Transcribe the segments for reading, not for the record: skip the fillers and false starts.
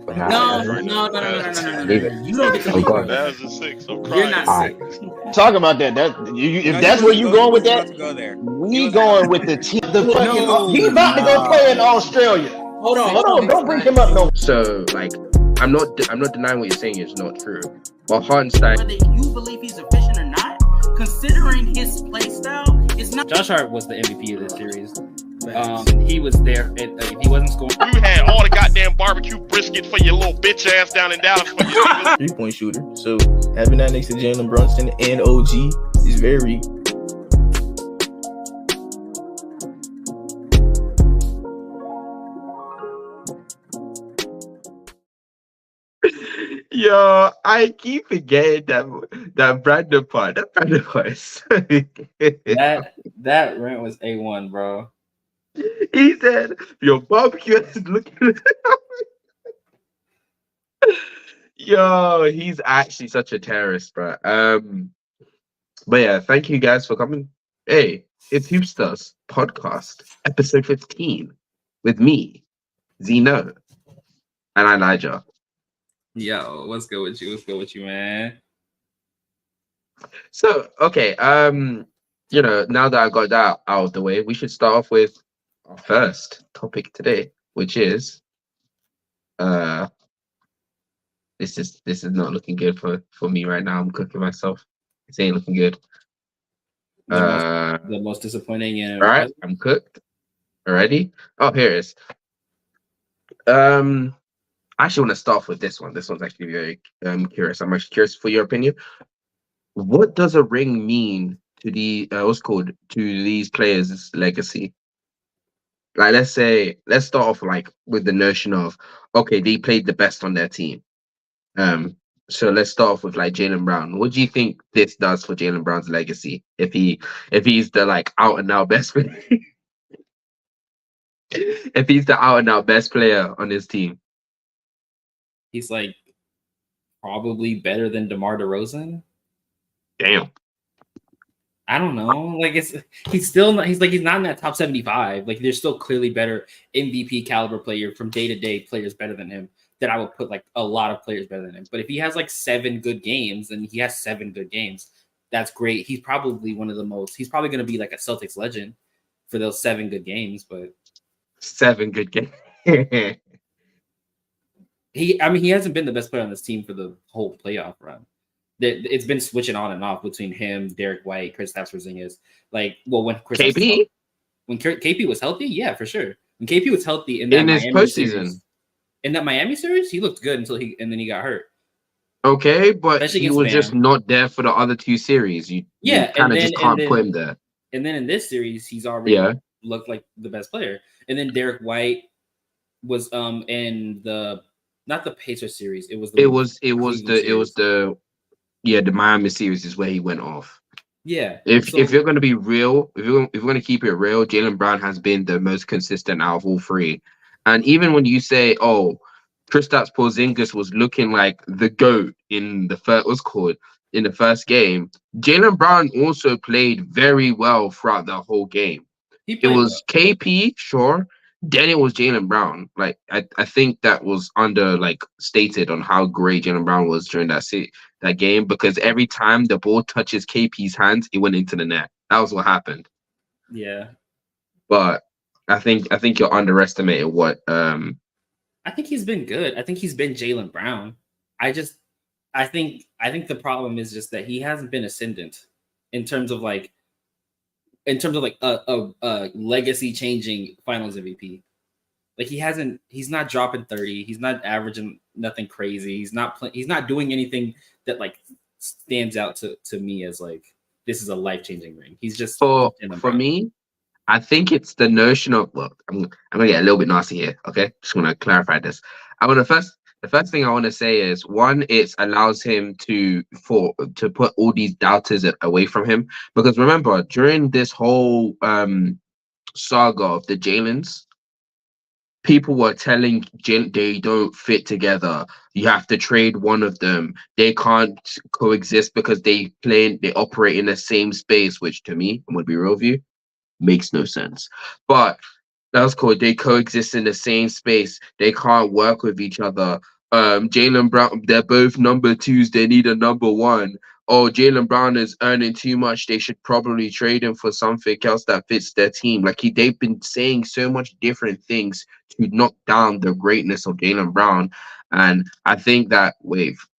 No. Leave it. You don't get to leave. Mavs is 6. I'm crying. You're not 6. Talk about that. If that's where you going with that, we going with the team. He about to go play in Australia. Hold on. Don't bring him up no. So like, I'm not denying what you're saying is not true. But Hartenstein, Whether you believe he's efficient or not, considering his play style, it's not. Josh Hart was the MVP of this series. He was there. If he wasn't scoring, You had all the goddamn barbecue brisket for your little bitch ass down in Dallas for your 3-point shooter. So having that next to Jalen Brunson and OG is very. yo, I keep forgetting that Brandon part. That Brandon part is so good. that rant was A1, bro. He said, your barbecue is looking. Yo, he's actually such a terrorist, bro. But yeah, thank you guys for coming. Hey, it's Hoopsters podcast, episode 15, with me, Zeno, and Elijah. Yo, what's good with you? What's good with you, man? So, okay, now that I got that out of the way, we should start off with our first topic today, which is this is not looking good for me right now. I'm cooking myself. This ain't looking good. The most disappointing. All right, I'm cooked already. Oh, here it is. I actually want to start off with this one. This one's actually very curious. I'm actually curious for your opinion. What does a ring mean to to these players' legacy? Like, let's start off like with the notion of, okay, they played the best on their team. So let's start off with like Jaylen Brown. What do you think this does for Jaylen Brown's legacy if he's the like out and out best player? If he's the out and out best player on his team, He's like probably better than DeMar DeRozan. damn. I don't know. Like he's not in that top 75. Like there's still clearly better MVP caliber player from day to day players better than him that I would put like a lot of players better than him. But if he has like 7 good games, and he has 7 good games, that's great. He's probably he's probably going to be like a Celtics legend for those 7 good games, but 7 good games. He hasn't been the best player on this team for the whole playoff run. It's been switching on and off between him, Derrick White, Kristaps Porzingus. Like, well, when KP was healthy, yeah, for sure. When KP was healthy in his postseason, in that Miami series, he looked good until then he got hurt. Okay, but he was just not there for the other 2 series. You kind of just can't put him there. And then in this series, he's already looked like the best player. And then Derrick White was in the not the Pacers series. It was the Miami series is where he went off. Yeah. If you're going to be real, if you're going to keep it real, Jaylen Brown has been the most consistent out of all 3. And even when you say, oh, Kristaps Porzingus was looking like the GOAT in the first game, Jaylen Brown also played very well throughout the whole game. It was KP, sure. Then it was Jaylen Brown. Like I think that was stated on how great Jaylen Brown was during that game, because every time the ball touches KP's hands, it went into the net. That was what happened. Yeah. But I think you're underestimating what I think he's been good. I think he's been Jaylen Brown. I think the problem is just that he hasn't been ascendant in terms of a legacy changing finals MVP. Like he's not dropping 30. He's not averaging nothing crazy. He's not doing anything that like stands out to me as like, this is a life-changing ring. He's just for me, I think it's the notion of, look, I'm gonna get a little bit nasty here, okay? Just want to clarify this. The first thing I want to say is, one, it allows him to put all these doubters away from him. Because remember, during this whole saga of the Jaylens, people were telling they don't fit together. You have to trade one of them. They can't coexist because they operate in the same space, which to me, I'm gonna be real with you, makes no sense. But That's cool. They coexist in the same space. They can't work with each other. Jaylen Brown, they're both number twos. They need a number one. Oh, Jaylen Brown is earning too much. They should probably trade him for something else that fits their team. Like they've been saying so much different things to knock down the greatness of Jaylen Brown. And I think that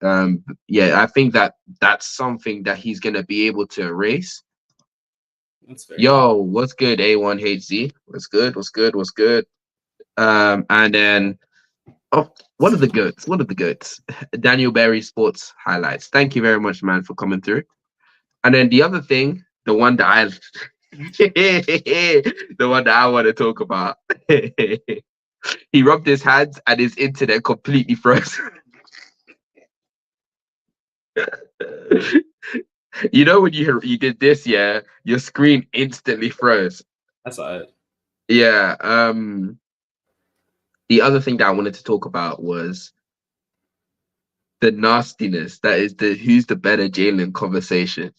I think that that's something that he's gonna be able to erase. That's fair. Yo, what's good, A1HZ? What's good? What's good? What's good? And then, what are the goods? What are the goods? Daniel Berry Sports Highlights. Thank you very much, man, for coming through. And then the other thing, the one that I want to talk about. He rubbed his hands and his internet completely froze. You know when you did this, yeah, your screen instantly froze. That's all right. Yeah. The other thing that I wanted to talk about was the nastiness that is the who's the better Jaylen conversation.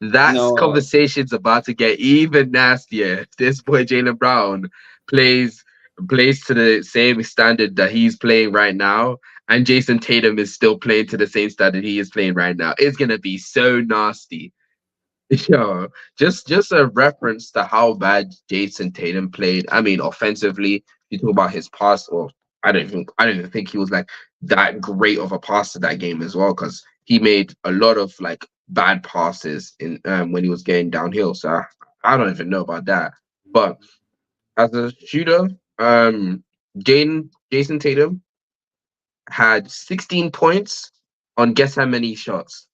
That conversation's about to get even nastier. This boy Jaylen Brown plays to the same standard that he's playing right now, and Jayson Tatum is still playing to the same standard he is playing right now. It's gonna be so nasty. Yo, just a reference to how bad Jayson Tatum played. I mean, offensively, you talk about his pass, or I don't even think he was like that great of a passer that game as well, because he made a lot of like bad passes in when he was getting downhill. So I don't even know about that. But as a shooter, Jayson Tatum had 16 points on guess how many shots?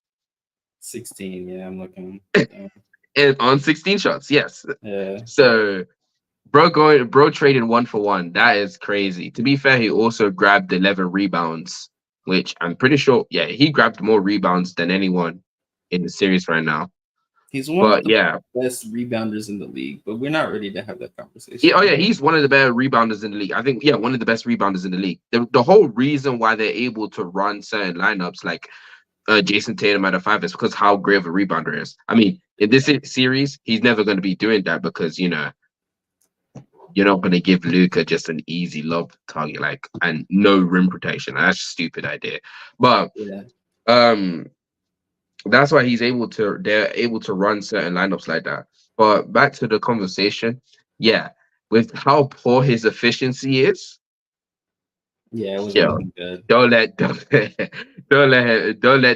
16, yeah, I'm looking. And on 16 shots, yes. Yeah. So bro trading 1 for 1. That is crazy. To be fair, he also grabbed 11 rebounds, which I'm pretty sure, yeah, he grabbed more rebounds than anyone in the series right now. He's one of the best rebounders in the league, but we're not ready to have that conversation. Yeah, he's one of the better rebounders in the league. I think, yeah, one of the best rebounders in the league. The whole reason why they're able to run certain lineups like Jayson Tatum at a 5 is because how great of a rebounder is. I mean, in this series, he's never going to be doing that because, you know, you're not going to give Luka just an easy lob target, like, and no rim protection. That's a stupid idea. But that's why they're able to run certain lineups like that. But back to the conversation, yeah, with how poor his efficiency is. Yeah, it was really good. Don't let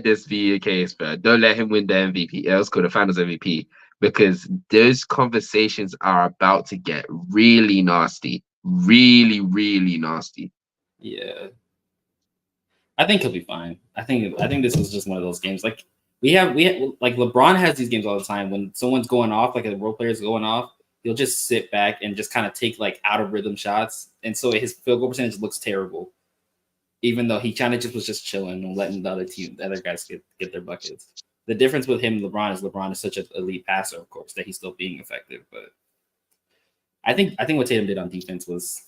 this be a case, bro. Don't let him win the MVP. Let's go to Finals MVP, because those conversations are about to get really nasty, really, really nasty. Yeah, I think he'll be fine. I think this was just one of those games. Like we have like LeBron has these games all the time when someone's going off, like a role player's going off. He'll just sit back and just kind of take like out of rhythm shots. And so his field goal percentage looks terrible, even though he kind of just was just chilling and letting the other guys get their buckets. The difference with him and LeBron is such an elite passer, of course, that he's still being effective. But I think what Tatum did on defense was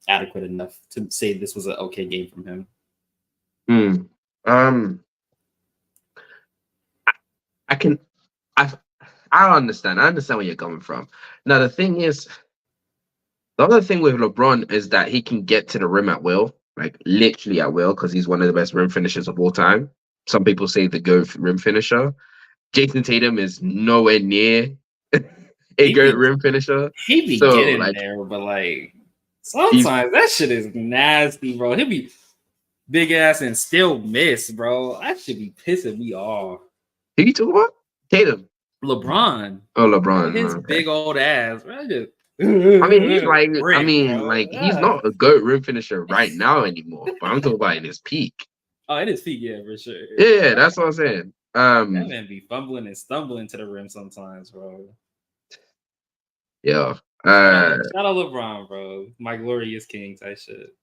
adequate enough to say this was an okay game from him. I understand. I understand where you're coming from. Now, the other thing with LeBron is that he can get to the rim at will, like literally at will, because he's one of the best rim finishers of all time. Some people say the GOAT rim finisher. Jayson Tatum is nowhere near a GOAT rim finisher. He be getting there, but like sometimes that shit is nasty, bro. He'll be big ass and still miss, bro. That should be pissing me off. Who you talking about? Tatum. LeBron. Oh, LeBron. His big old ass. Bro. I mean, he's like, he's not a GOAT rim finisher right now anymore. But I'm talking about in his peak. Oh, in his peak, yeah, for sure. Yeah, that's what I'm saying. That man be fumbling and stumbling to the rim sometimes, bro. Yeah. Shout out LeBron, bro. My glorious king type shit.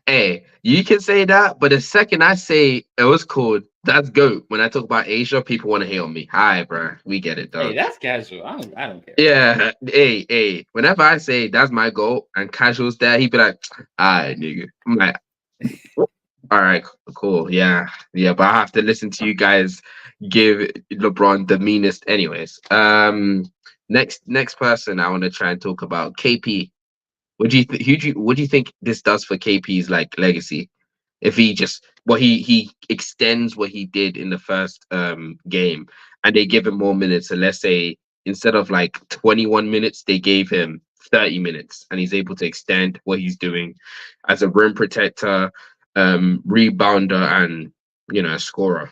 Hey, you can say that, but the second I say it was cool, that's GOAT. When I talk about Asia, people want to hate on me. Hi, bro. We get it, though. Hey, that's casual. I don't care. Yeah. Hey. Whenever I say that's my GOAT and Casual's there, he'd be like, all right, nigga. I'm like, All right, cool. Yeah, but I have to listen to you guys give LeBron the meanest, anyways. Next person I want to try and talk about KP. What do you think this does for KP's like legacy? If he just he extends what he did in the first game, and they give him more minutes. So let's say instead of like 21 minutes, they gave him 30 minutes, and he's able to extend what he's doing as a rim protector, rebounder, and scorer.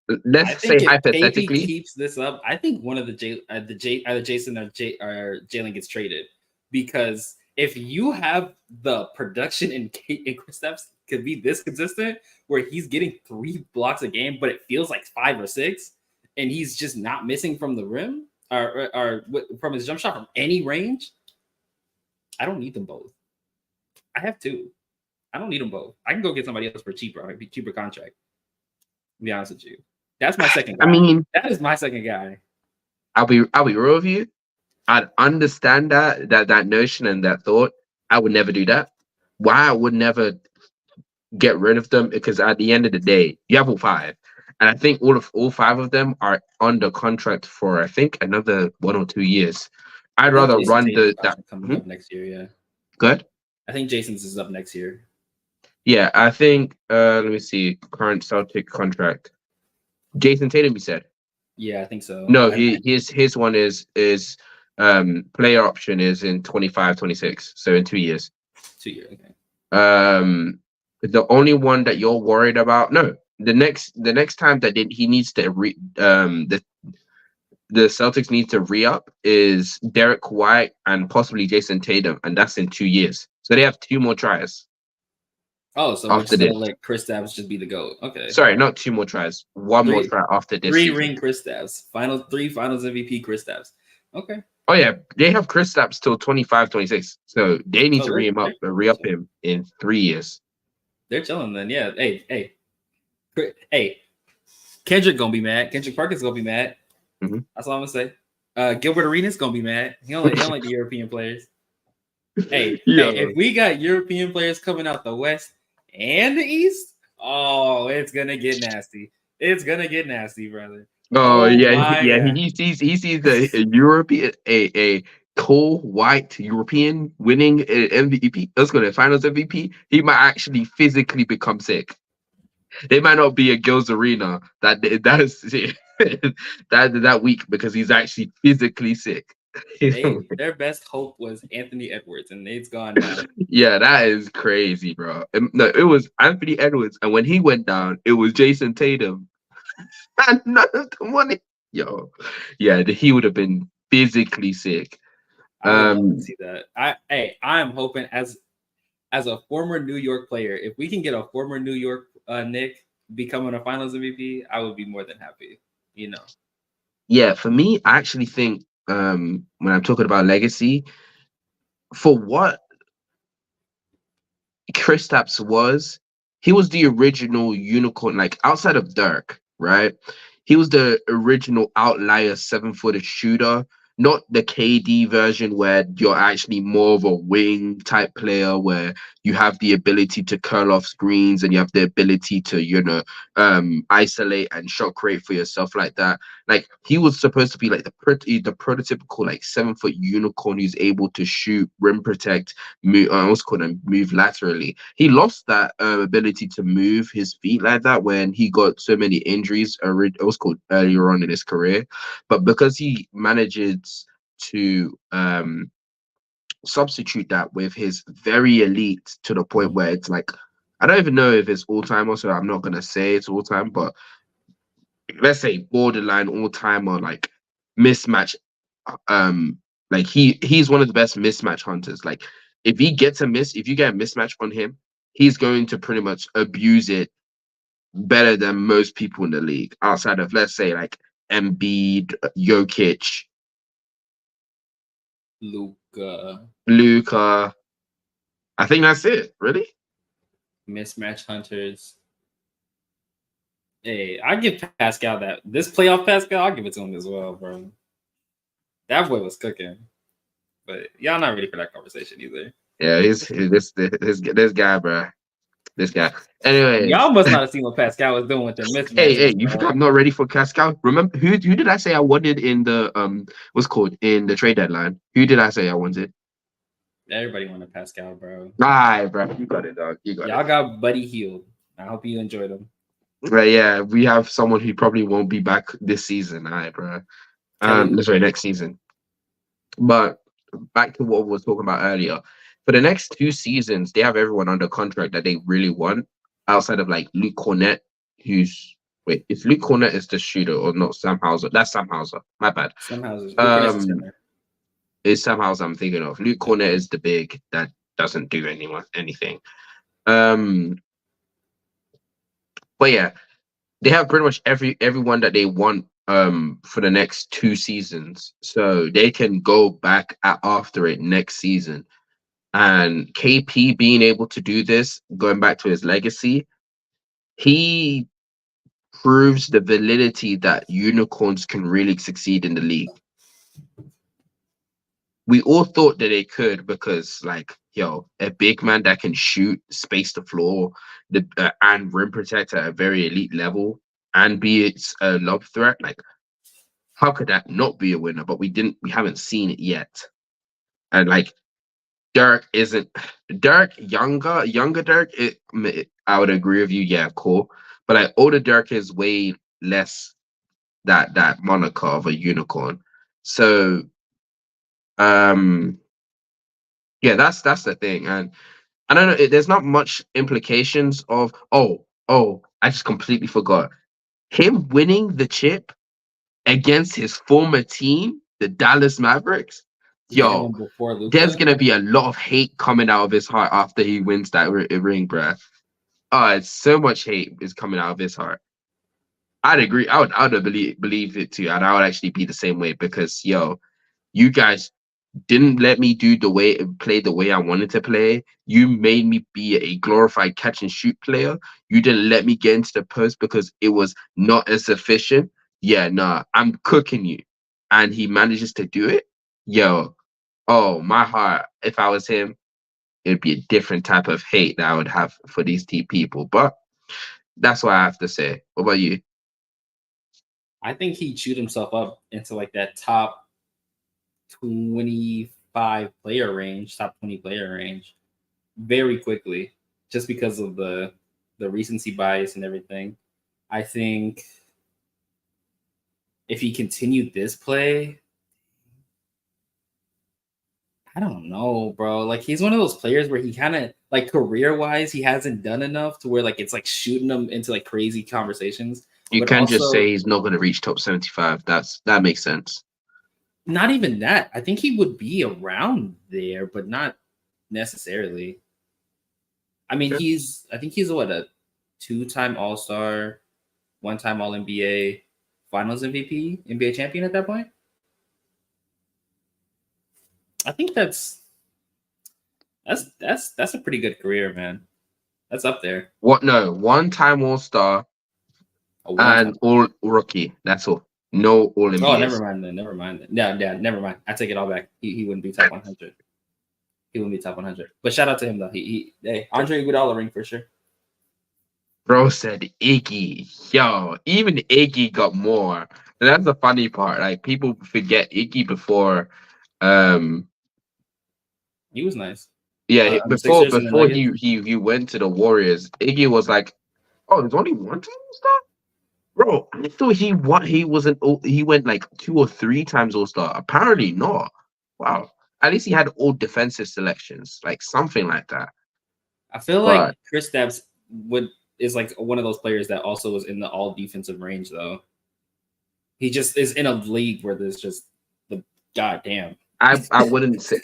I Let's say think if KP hypothetically, keeps this up, I think one of either Jason or Jaylen gets traded, because if you have the production in Kristaps could be this consistent, where he's getting 3 blocks a game, but it feels like 5 or 6, and he's just not missing from the rim or from his jump shot from any range, I don't need them both. I have 2. I don't need them both. I can go get somebody else for cheaper contract. To be honest with you. That's my second guy. I mean, that is my second guy. I'll be real with you. I'd understand that notion and that thought. I would never do that. Why I would never get rid of them? Because at the end of the day, you have all 5, and I think all 5 of them are under contract for I think another 1 or 2 years. I'd rather Jayson run Tatum's coming up next year. Yeah, good. I think Jason's is up next year. Yeah, I think. Let me see. Current Celtic contract. Jayson Tatum, you said. Yeah, I think so. No, his one is player option is in 25-26, so in 2 years. 2 years. Okay. The only one that you're worried about, no, the next time that he needs to the Celtics need to re-up is Derrick White and possibly Jayson Tatum, and that's in 2 years. So they have 2 more tries. Oh, so we're just gonna let Kristaps just be the GOAT. Okay. Sorry, not 2 more tries. 1 more try after this. 3 ring Kristaps. Three finals MVP Kristaps. Okay. Oh yeah, they have Kristaps till 25-26, so they need to re-up him in 3 years. They're chilling then. Yeah. Hey. Kendrick gonna be mad. Kendrick Perkins gonna be mad. Mm-hmm. That's all I'm gonna say. Gilbert Arenas gonna be mad. He don't like the European players. Hey, if we got European players coming out the West and the East, oh, it's gonna get nasty. It's gonna get nasty, brother. Oh yeah. He sees a European, a tall white European winning an MVP. Let's go to Finals MVP. He might actually physically become sick. They might not be a girls' arena that is that week because he's actually physically sick. Their best hope was Anthony Edwards, and it's gone now. Yeah, that is crazy, bro. No, it was Anthony Edwards, and when he went down, it was Jayson Tatum. And none of the money. Yo, yeah, he would have been physically sick. I would love to see that. I am hoping as a former New York player, if we can get a former New York Knick becoming a Finals MVP, I would be more than happy. Yeah, for me, I actually think when I'm talking about legacy, for what Kristaps was, he was the original unicorn, like outside of Dirk, right? He was the original outlier 7-footed shooter, not the KD version where you're actually more of a wing type player where you have the ability to curl off screens and you have the ability to, isolate and shot create for yourself like that. Like he was supposed to be like the prototypical like 7-foot unicorn who's able to shoot, rim protect, move laterally. He lost that ability to move his feet like that when he got so many injuries. Earlier on in his career, but because he manages to substitute that with his very elite to the point where it's like I don't even know if it's all time or so. I'm not gonna say it's all time, but let's say borderline all time or like mismatch. Like he's one of the best mismatch hunters. Like if you get a mismatch on him, he's going to pretty much abuse it better than most people in the league outside of, let's say, like Embiid, Jokic, Luka. I think that's it, really. Mismatch hunters. Hey, I give Pascal that. This playoff Pascal, I'll give it to him as well, bro. That boy was cooking. But y'all not ready for that conversation either. Yeah, he's this guy, bro. This guy. Anyways, Y'all must not have seen what Pascal was doing with their hey, mismatches. you think bro. I'm not ready for Pascal? Remember who did I say I wanted in the what's called in the trade deadline? Who did I say I wanted? Everybody wanted Pascal, bro. Alright, bro. You got it, dog. You got Y'all it. got Buddy Hield. I hope you enjoyed him. But yeah, we have someone who probably won't be back this season, alright, bro. Kelly, Sorry, next season. But back to what we were talking about earlier. For the next 2 seasons, they have everyone under contract that they really want, outside of like Luke Cornett, who's if Luke Cornett is the shooter or not Sam Hauser, that's Sam Hauser. My bad. somehow Luke Cornett's a Um, center. it's Sam Hauser I'm thinking of. Luke Cornett is the big that doesn't do anything. But yeah, they have pretty much everyone that they want for the next 2 seasons, so they can go back after it next season. And KP being able to do this, going back to his legacy, he proves the validity that unicorns can really succeed in the league. We all thought that they could because, like, yo, a big man that can shoot, space the floor, and rim protect at a very elite level, and be its a lob threat. Like, how could that not be a winner? But we haven't seen it yet. And like, Dereck isn't Dereck younger Dereck. I would agree with you. Yeah, cool. But like older Dereck is way less that moniker of a unicorn. So yeah, that's the thing. And I don't know. There's not much implications of I just completely forgot him winning the chip against his former team, the Dallas Mavericks. Yo, Before Luka. there's gonna be a lot of hate coming out of his heart after he wins that ring, bruh. It's so much hate is coming out of his heart. I'd agree. I would believe it too, and I would actually be the same way because yo, you guys didn't let me play the way I wanted to play. You made me be a glorified catch and shoot player. You didn't let me get into the post because it was not as efficient. Yeah, nah, I'm cooking you, and he manages to do it. Yo, oh, my heart, if I was him, it'd be a different type of hate that I would have for these people. But that's what I have to say. What about you? I think he chewed himself up into like that top 25 player range, top 20 player range very quickly, just because of the recency bias and everything. I think if he continued this play, I don't know, bro. Like, he's one of those players where he kind of, like, career-wise, he hasn't done enough to where, like, it's, like, shooting him into, like, crazy conversations. You But can also, just say he's not going to reach top 75. That makes sense. not even that. I think he would be around there, but not necessarily. I mean, Sure. I think he's what, a 2-time All-Star, 1-time All-NBA, Finals MVP, NBA champion at that point. I think that's a pretty good career, man. That's up there. What? No, 1-time All-Star and all rookie. That's all. No all NBAs. Oh, never mind then. Never mind then. Yeah, never mind. I take it all back. He wouldn't be top 100. He wouldn't be top 100. But shout out to him though. Hey, Andre Iguodala ring for sure. Bro said Iggy. Yo, even Iggy got more. And that's the funny part. Like, people forget Iggy before. He was nice. Yeah, before Sixers and the he went to the Warriors, Iggy was like, "Oh, there's only one time All-Star." Bro, I thought he went like 2 or 3 times All-Star. Apparently not. Wow. At least he had all defensive selections, like something like that. I feel like Kristaps is like one of those players that also was in the all defensive range though. He just is in a league where there's just the goddamn. I wouldn't say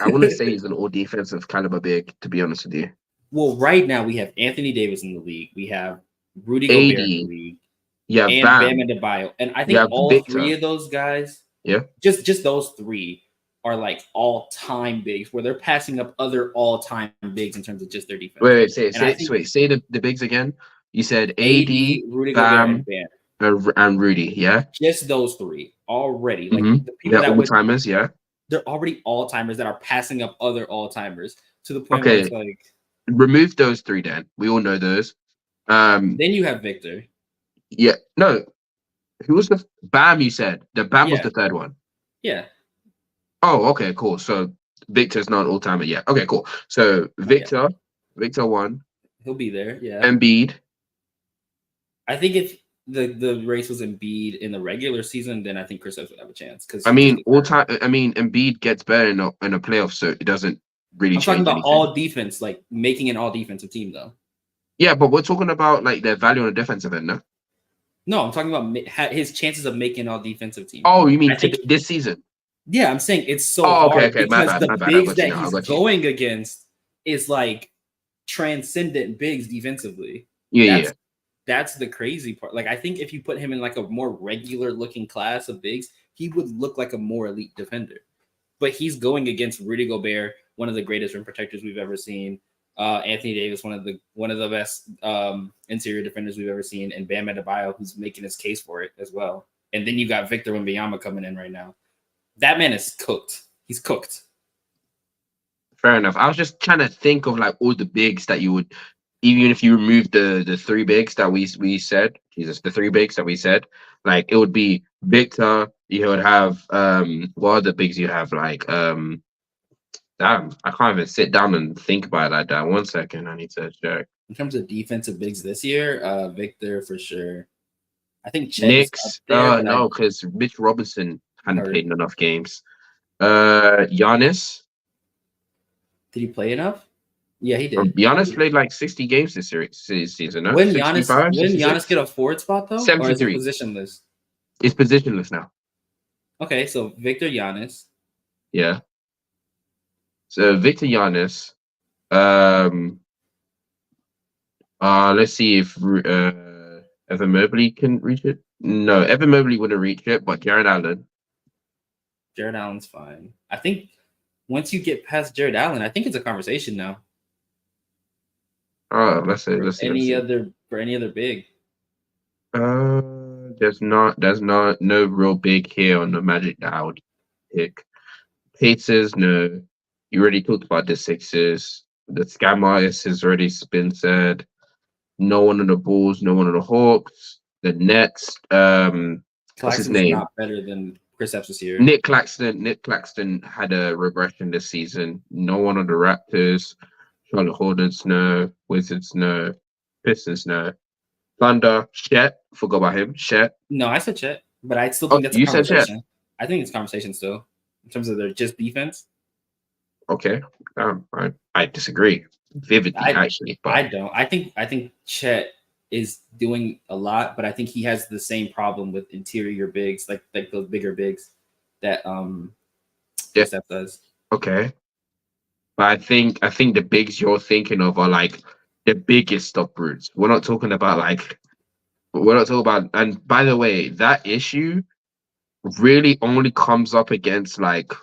he's an all defensive caliber big, to be honest with you. Well, right now we have Anthony Davis in the league. We have Rudy Gobert in the league. Yeah, and Bam Adebayo. And I think all 3 of those guys, just those 3 are like all-time bigs where they're passing up other all-time bigs in terms of just their defense. Wait, say the bigs again. You said AD, Rudy Bam, Gobert, and Bam. And Rudy, yeah? Just those 3 already. Like the people they're all-timers, yeah? They're already all-timers that are passing up other all-timers. to the point where Okay. it's like Remove those three then. We all know those. then you have Victor. Yeah. No. Who was the Bam? You said the Bam was Yeah. the third one. Yeah. Oh, okay, cool. So Victor's not an all-timer yet. Okay, cool. So Victor 1, He'll be there. Yeah. Embiid. I think if the race was Embiid in the regular season, then I think Kristaps would have a chance. Because Embiid gets better in a playoff, so it doesn't really I'm talking change about anything. all defense, like making an all defensive team, though. Yeah, but we're talking about like their value on the defensive end, no? No, I'm talking about his chances of making all defensive team. Oh, you mean I think this season? Yeah, I'm saying it's so Oh, okay, hard okay. My because bad, the my bad. I bigs got you that now, I he's got you. going against is like transcendent bigs defensively. Yeah. That's the crazy part. Like, I think if you put him in like a more regular looking class of bigs, he would look like a more elite defender. But he's going against Rudy Gobert, one of the greatest rim protectors we've ever seen. Anthony Davis, one of the best interior defenders we've ever seen, and Bam Adebayo, who's making his case for it as well. And then you got Victor Wembanyama coming in right now. That man is cooked. He's cooked. Fair enough. I was just trying to think of like all the bigs that you would, even if you remove the three bigs that we said, the three bigs that we said, like it would be Victor. You would have what are the bigs you have? Like damn, I can't even sit down and think about it like that. 1 second, I need to check. In terms of defensive bigs this year, Victor for sure. I think Chet Knicks. No, because Mitch Robinson hadn't played in enough games. Giannis. Did he play enough? Yeah, he did. Giannis played like 60 games this season. No? When Giannis get a forward spot though, 73. or is it positionless? It's positionless now. Okay, so Victor Giannis. Yeah. So Victor Giannis. Let's see if Evan Mobley can reach it. No, Evan Mobley wouldn't reach it, but Jared Allen. Jared Allen's fine. I think once you get past Jared Allen, I think it's a conversation now. Oh, let's see. For any other big. There's no real big here on the Magic that I would pick. Pacers, no. You already talked about the Sixers. The scam artist has already been said. No one on the Bulls, no one on the Hawks. The Nets, what's his name? Not better than Kristaps this year. Nick Claxton had a regression this season. No one on the Raptors. Charlotte Hornets, no. Wizards, no. Pistons, no. Thunder, Chet. Forgot about him. Chet. No, I said Chet, but I still think that's a conversation. Said Chet. I think it's a conversation still in terms of their just defense. Okay, I disagree vividly actually. But I don't. I think Chet is doing a lot, but I think he has the same problem with interior bigs, like those bigger bigs that Kristaps does. Okay, but I think the bigs you're thinking of are like the biggest of brutes. We're not talking about. And by the way, that issue really only comes up against like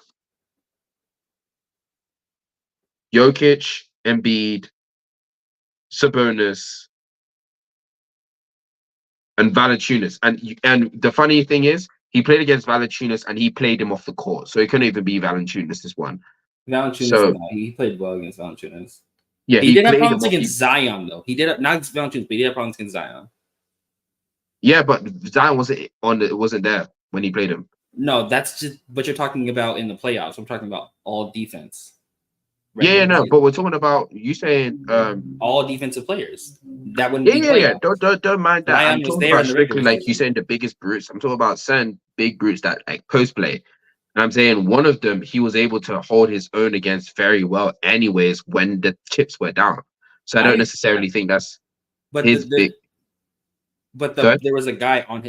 Jokic, Embiid, Sabonis, and Valanciunas. And the funny thing is, he played against Valanciunas and he played him off the court, so it couldn't even be Valanciunas this one. He played well against Valanciunas. Yeah, he did have problems against Zion though. He did not against Valanciunas, but he did have problems against Zion. Yeah, but Zion wasn't there when he played him. No, that's just what you're talking about in the playoffs. I'm talking about all defense. But we're talking about you saying all defensive players. That wouldn't be playoffs. Don't mind that. Zion I'm talking about strictly like you saying the biggest brutes. I'm talking about certain big brutes that like post play. And I'm saying one of them, he was able to hold his own against very well anyways when the chips were down. So I don't necessarily think that's big. But there was a guy on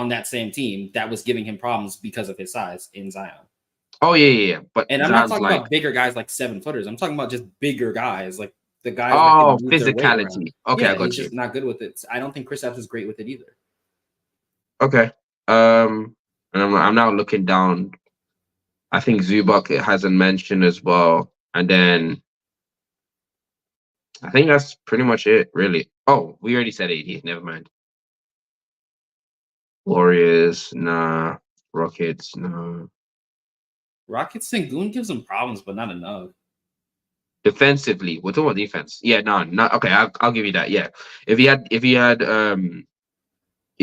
that same team that was giving him problems because of his size in Zion. Oh yeah. But I'm not talking about bigger guys like 7-footers. I'm talking about just bigger guys, like the guys. Oh, physicality. Okay, I got he's you. Just not good with it. I don't think Kristaps is great with it either. Okay. And I'm now looking down. I think Zubac hasn't mentioned as well, and then I think that's pretty much it, really. Oh, we already said AD. Never mind. Warriors, nah. Rockets, no. Rockets Sengun gives him problems, but not enough. Defensively, we're talking about defense. Yeah, no, okay, I'll give you that. Yeah, if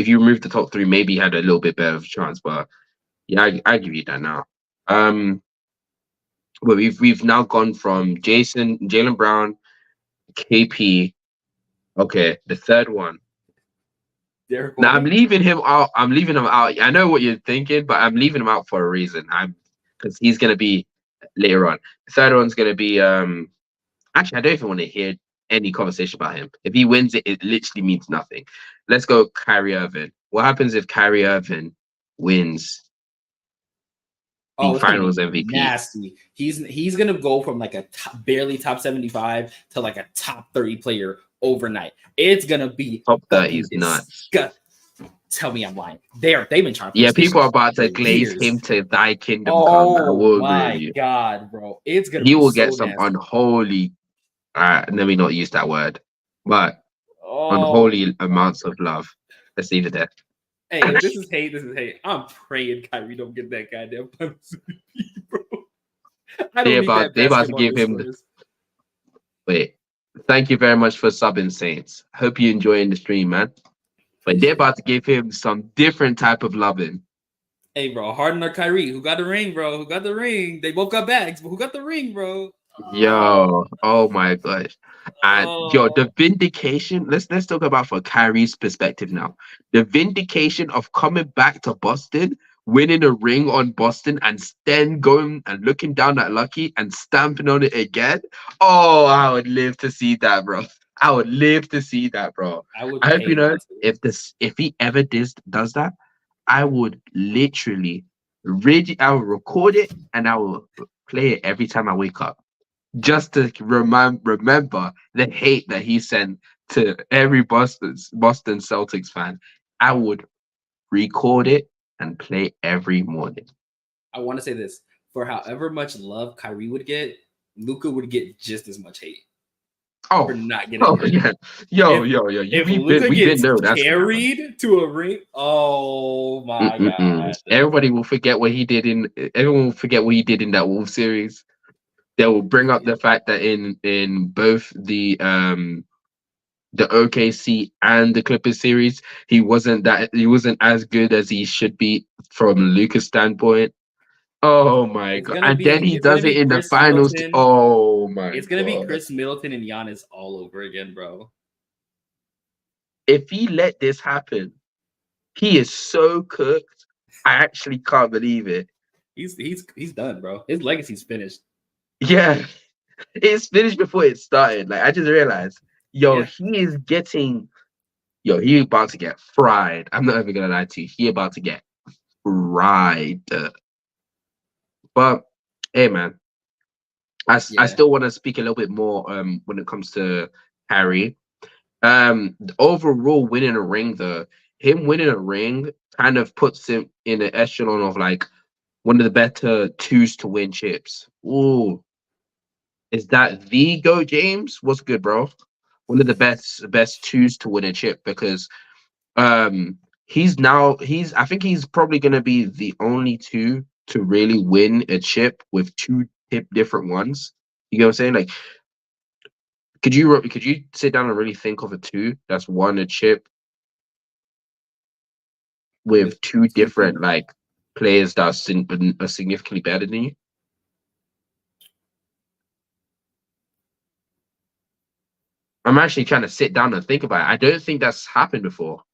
you remove the top three, maybe he had a little bit better of a chance. But yeah, I give you that now. But we've now gone from Jaylen Brown, KP. Okay, the third one. Derrick Now I'm White? leaving him out. I know what you're thinking, but I'm leaving him out for a reason. Because he's gonna be later on. The third one's gonna be actually I don't even want to hear any conversation about him. If he wins it, it literally means nothing. Let's go Kyrie Irving. What happens if Kyrie Irving wins the Oh, it's gonna Finals be MVP? nasty. He's gonna go from like a barely top 75 to like a top 30 player overnight. It's gonna be Top 30 is nuts. Tell me I'm lying. They've been trying. Yeah, people are about to for glaze years. him to thy kingdom come. I Oh will agree my with you. god, bro! It's gonna. He be will so get some nasty. unholy. Let me not use that word, but Oh, unholy amounts of love. Let's leave it there. Hey, if this is hate. This is hate. I'm praying Kyrie don't get that goddamn Finals MVP, bro. I don't need that. They about to give him. Wait. Thank you very much for subbing, Saints. Hope you enjoying the stream, man. But they're about to give him some different type of loving. Hey, bro, Harden or Kyrie? Who got the ring, bro? Who got the ring? They both got bags, but who got the ring, bro? Yo, oh my gosh. And yo, the vindication, let's talk about for Kyrie's perspective now. The vindication of coming back to Boston, winning a ring on Boston, and then going and looking down at Lucky and stamping on it again. Oh, I would live to see that, bro. I would live to see that, bro. I hope you know if he ever does that, I would literally I will record it and I will play it every time I wake up. Just to remember the hate that he sent to every Boston Celtics fan. I would record it and play every morning. I want to say this. For however much love Kyrie would get, Luka would get just as much hate. Oh, for not getting yeah. Yo. If We've Luka been gets carried to a ring, oh my god! Everybody will forget what he did everyone will forget what he did in that Wolves series. They will bring up the fact that in both the OKC and the Clippers series, he wasn't as good as he should be from Luka's standpoint. Oh my god! And then he does it in the finals. Oh my god! It's gonna be Chris Middleton and Giannis all over again, bro. If he let this happen, he is so cooked. I actually can't believe it. He's done, bro. His legacy's finished. Yeah, it's finished before it started. Like I just realized, he is getting, he about to get fried. I'm not even gonna lie to you. He about to get fried. But hey, man, I still want to speak a little bit more when it comes to Harry. Overall, winning a ring, him winning a ring kind of puts him in an echelon of like one of the better twos to win chips. Ooh, is that the GOAT, James? What's good, bro? One of the best twos to win a chip because I think he's probably gonna be the only two to really win a chip with two different ones. You know what I'm saying? Like, could you sit down and really think of a two that's won a chip with two different like players that are significantly better than you? I'm actually trying to sit down and think about it. I don't think that's happened before.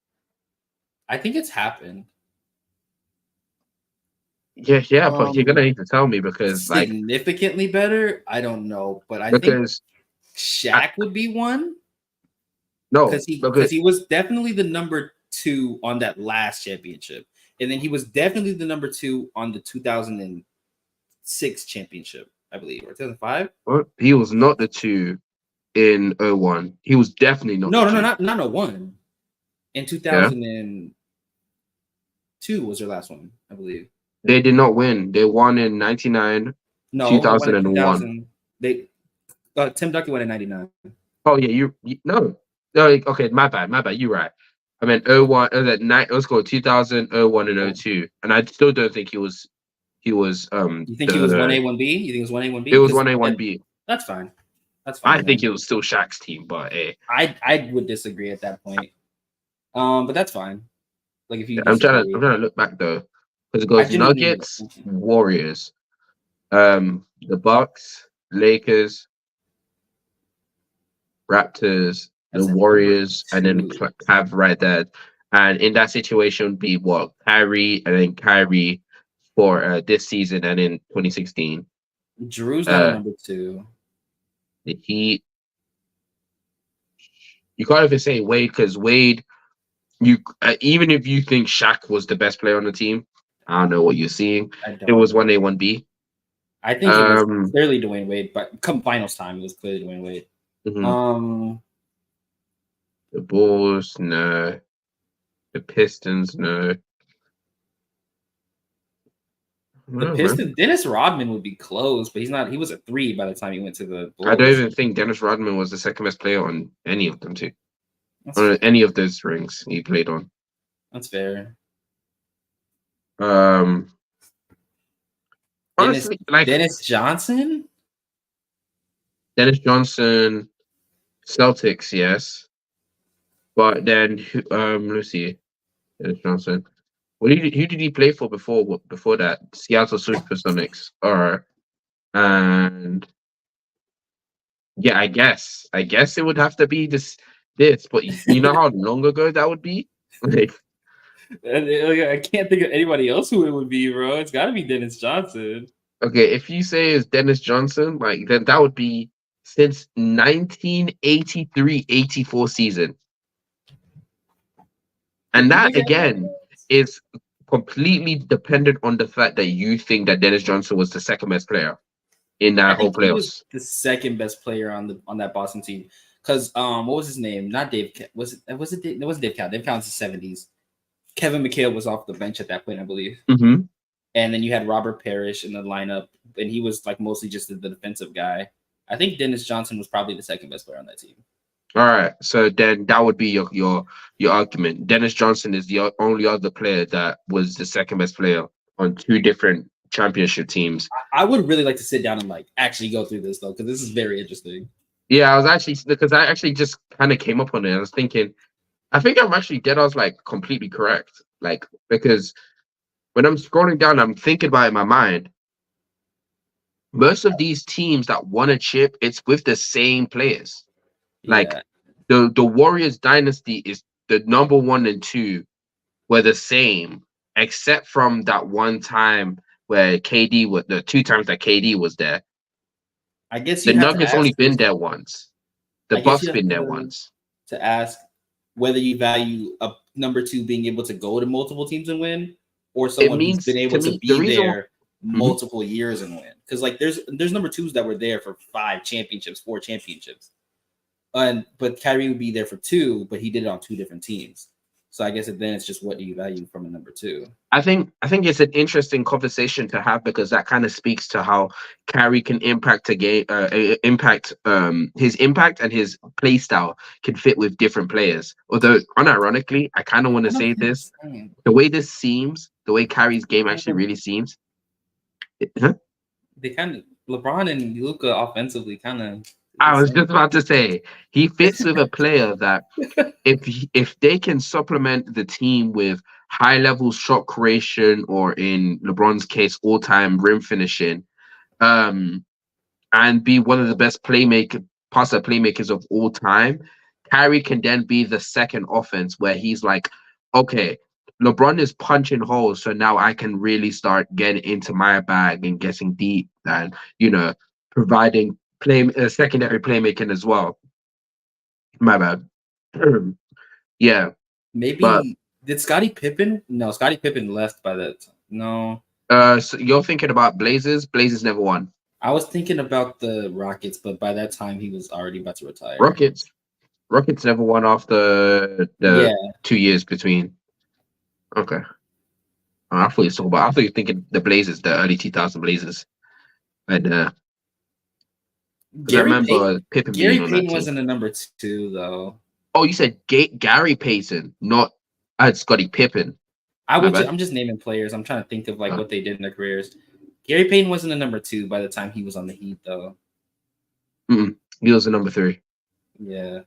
I think it's happened. Yeah, but you're gonna need to tell me because significantly better. I don't know, but I think Shaq would be one. No, because he was definitely the number 2 on that last championship, and then he was definitely the number 2 on the 2006 championship, I believe, or 2005. What? He was not the 2 in 01. He was definitely not. No, not 01. In 2002 was their last one, I believe. They did not win. They won in 99. No, 2001. Tim Duncan won in 99. Oh yeah, no. Okay, my bad. You're right. I meant 01. It was called 2000, 01, and 02, and I still don't think he was. You think he was 1A, 1B? You think it was 1A, 1B? It was 1A, 1B. That's fine. That's fine. I think it was still Shaq's team, but hey, I would disagree at that point. But that's fine. Like if you I'm disagree, trying to look back though, because it I goes genuinely Nuggets, don't think- Warriors, the Bucks, Lakers, Raptors, the That's a Warriors, and then number two. Cav right there. And in that situation, be what Kyrie and then Kyrie for this season and in 2016. Jrue's not a number 2. The Heat. You can't even say Wade because Wade. You even if you think Shaq was the best player on the team, I don't know what you're seeing. It was 1A, 1B. I think it was clearly Dwayne Wade, but come finals time, it was clearly Dwayne Wade. Mm-hmm. The Bulls, no. The Pistons, no. The Pistons, Dennis Rodman would be close, but he's not. He was a 3 by the time he went to the Bulls. I don't even think Dennis Rodman was the second best player on any of them too. On any of those rings he played on. That's fair. Honestly, Dennis Johnson? Dennis Johnson, Celtics, yes. But then let's see. Dennis Johnson. Who did he play for before that? Seattle Supersonics. And yeah, I guess it would have to be this, but you know how long ago that would be? Like, I can't think of anybody else who it would be, bro. It's got to be Dennis Johnson. okay, if you say it's Dennis Johnson, like then that would be since 1983-84 season. And that again is completely dependent on the fact that you think that Dennis Johnson was the second best player in that whole playoffs. He was the second best player on that Boston team. Because what was his name? Not Dave. Was it? It wasn't Dave Count. Dave Count's the 70s. Kevin McHale was off the bench at that point, I believe. Mm-hmm. And then you had Robert Parrish in the lineup, and he was like mostly just the defensive guy. I think Dennis Johnson was probably the second best player on that team. All right, so then that would be your argument. Dennis Johnson is the only other player that was the second best player on 2 different championship teams. I would really like to sit down and like actually go through this though, because this is very interesting. Yeah, I actually just kind of came up on it. I was thinking, I think I'm actually dead. I was like completely correct, like because when I'm scrolling down, I'm thinking about it in my mind. Most of these teams that won a chip, it's with the same players. Like the Warriors dynasty is the number 1 and 2 were the same, except from that one time where KD was the 2 times that KD was there. I guess the Nuggets only been there once. The Bucks been there once. To ask whether you value a number 2 being able to go to multiple teams and win, or someone who's been able to be there multiple years and win. Because like there's number 2s that were there for 5 championships, 4 championships. But Kyrie would be there for 2, but he did it on 2 different teams. So I guess then it's just what do you value from a number 2? I think it's an interesting conversation to have because that kind of speaks to how Kyrie can impact a game, his impact and his play style can fit with different players. Although unironically, I kind of want to say this: the way Kyrie's game actually really seems. They kind of LeBron and Luka offensively kind of. I was just about to say he fits with a player that if they can supplement the team with high level shot creation or in LeBron's case all-time rim finishing, and be one of the best passer playmakers of all time, Kyrie can then be the second offense where he's like, okay, LeBron is punching holes, so now I can really start getting into my bag and getting deep and providing secondary playmaking as well. My bad. Yeah. Maybe did Scottie Pippen? No, Scottie Pippen left by that time. No. So you're thinking about Blazers? Blazers never won. I was thinking about the Rockets, but by that time he was already about to retire. Rockets never won after the 2 years between. Okay. I thought you were thinking the Blazers, the early 2000 Blazers. And I remember Pippen being on that team. Wasn't a number 2 though. Oh, you said Gary Payton, not Scottie Pippen. I'm just naming players. I'm trying to think of like what they did in their careers. Gary Payton wasn't a number 2 by the time he was on the Heat though. He was the number 3. Yeah.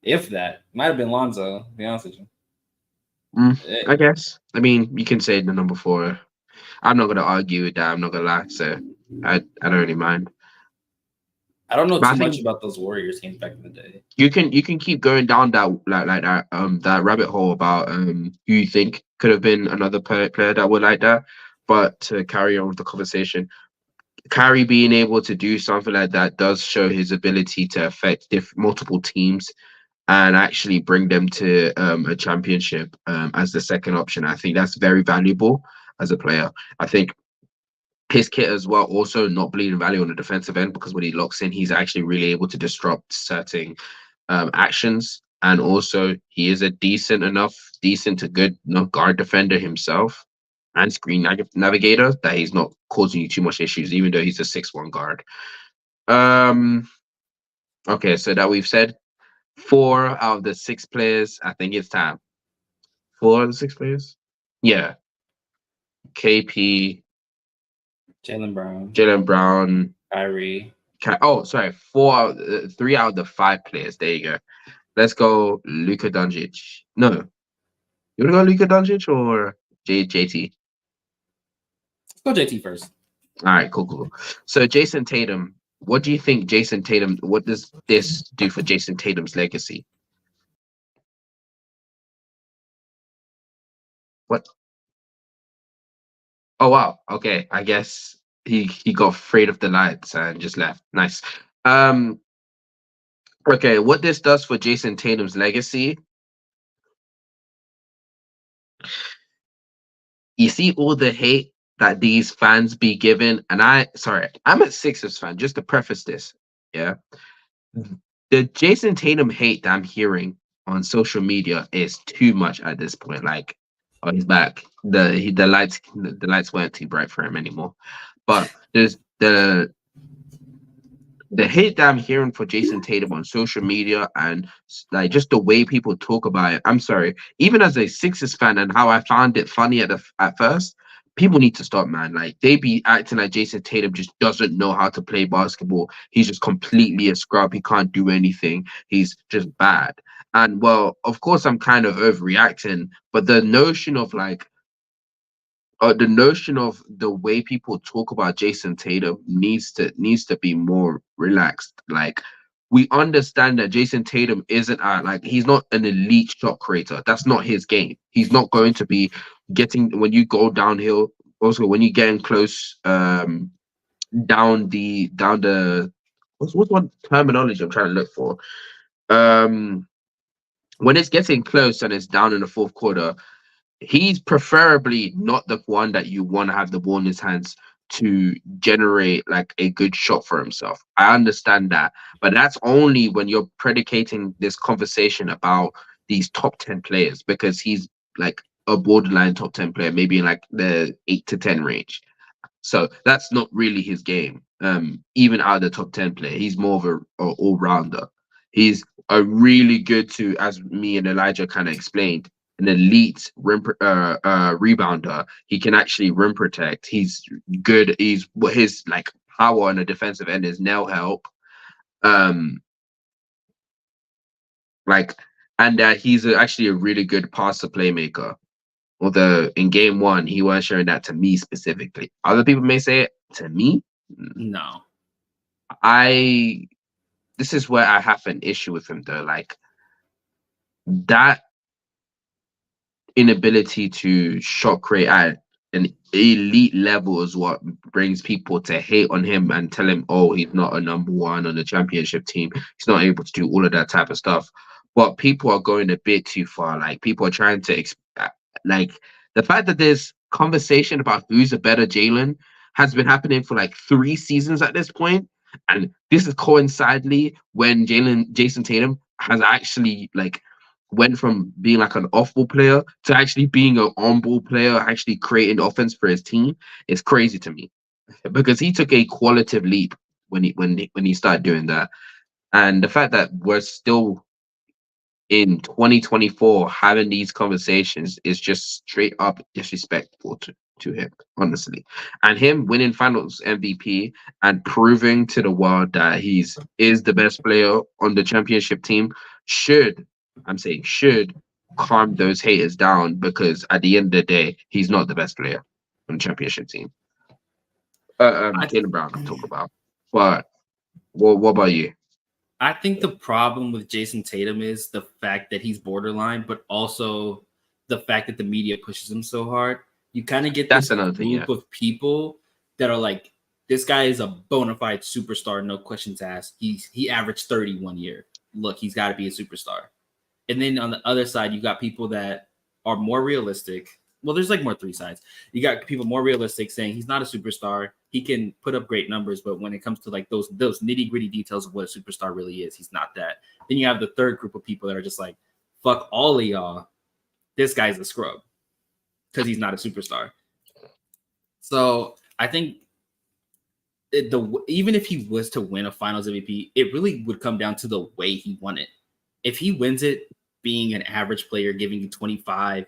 If that. Might have been Lonzo, to be honest with you. I guess. I mean, you can say the number 4. I'm not gonna argue with that. I'm not gonna lie. So I don't really mind. I don't know But I too think much about those Warriors teams back in the day. you can keep going down that like that rabbit hole about who you think could have been another player that would like that. But to carry on with the conversation, Kyrie being able to do something like that does show his ability to affect multiple teams and actually bring them to a championship as the second option. I think that's very valuable as a player. I think his kit as well also not bleeding value on the defensive end, because when he locks in, he's actually really able to disrupt certain actions. And also he is a decent to good enough guard defender himself and screen navigator that he's not causing you too much issues, even though he's a 6'1" guard. Okay, so that we've said 4 out of the 6 players. I think it's time. 4 of the 6 players? Yeah. KP, Jaylen Brown, Kyrie. 3 out of the 5 players. There you go. Let's go Luka Doncic. No. You want to go Luka Doncic or JT? Let's go JT first. All right, cool. So Jayson Tatum, what do you think what does this do for Jayson Tatum's legacy? What? Oh, wow. Okay, I guess he got afraid of the lights and just left. Nice. Okay, what this does for Jayson Tatum's legacy, you see all the hate that these fans be given, and I'm a Sixers fan, just to preface this, yeah? The Jayson Tatum hate that I'm hearing on social media is too much at this point. Like, oh, he's back. The lights weren't too bright for him anymore. But there's the hate that I'm hearing for Jayson Tatum on social media and like just the way people talk about it. I'm sorry, even as a Sixers fan and how I found it funny at first, people need to stop, man. Like, they be acting like Jayson Tatum just doesn't know how to play basketball. He's just completely a scrub. He can't do anything. He's just bad. And well, of course, I'm kind of overreacting, but the notion of the way people talk about Jayson Tatum needs to be more relaxed. Like, we understand that Jayson Tatum isn't he's not an elite shot creator. That's not his game. He's not going to be getting, when you go downhill, also when you get in close down the what's one terminology I'm trying to look for? When it's getting close and it's down in the fourth quarter, he's preferably not the one that you want to have the ball in his hands to generate like a good shot for himself. I understand that, but that's only when you're predicating this conversation about these top 10 players, because he's like a borderline top 10 player, maybe in like the 8 to 10 range. So that's not really his game. Even out of the top 10 player, he's more of an all-rounder. He's a really good as me and Elijah kind of explained, an elite rebounder. He can actually rim protect. He's good. His like power on the defensive end is nail help. He's actually a really good passer playmaker. Although in game 1 he wasn't showing that to me specifically. Other people may say it to me. No. This is where I have an issue with him though. Like, that inability to shot create at an elite level is what brings people to hate on him and tell him, oh, he's not a number 1 on the championship team. He's not able to do all of that type of stuff. But people are going a bit too far. Like, people are trying to like, the fact that there's conversation about who's a better Jaylen has been happening for like 3 seasons at this point. And this is coincidentally when Jayson Tatum has actually like went from being like an off-ball player to actually being an on-ball player, actually creating offense for his team. It's crazy to me, because he took a qualitative leap when he started doing that. And the fact that we're still in 2024 having these conversations is just straight up disrespectful to him, honestly. And him winning Finals MVP and proving to the world that is the best player on the championship team should calm those haters down, because at the end of the day, he's not the best player on the championship team. Jaylen Brown, I'm talking about. But what about you? I think the problem with Jayson Tatum is the fact that he's borderline, but also the fact that the media pushes him so hard. You kind of get this group of people that are like, this guy is a bona fide superstar, no questions asked. He averaged 30 1 year. Look, he's got to be a superstar. And then on the other side, you got people that are more realistic. Well, there's like more three sides. You got people more realistic saying he's not a superstar. He can put up great numbers, but when it comes to like those nitty gritty details of what a superstar really is, he's not that. Then you have the third group of people that are just like, fuck all of y'all. This guy's a scrub because he's not a superstar. So I think even if he was to win a Finals MVP, it really would come down to the way he won it. If he wins it being an average player, giving you 25,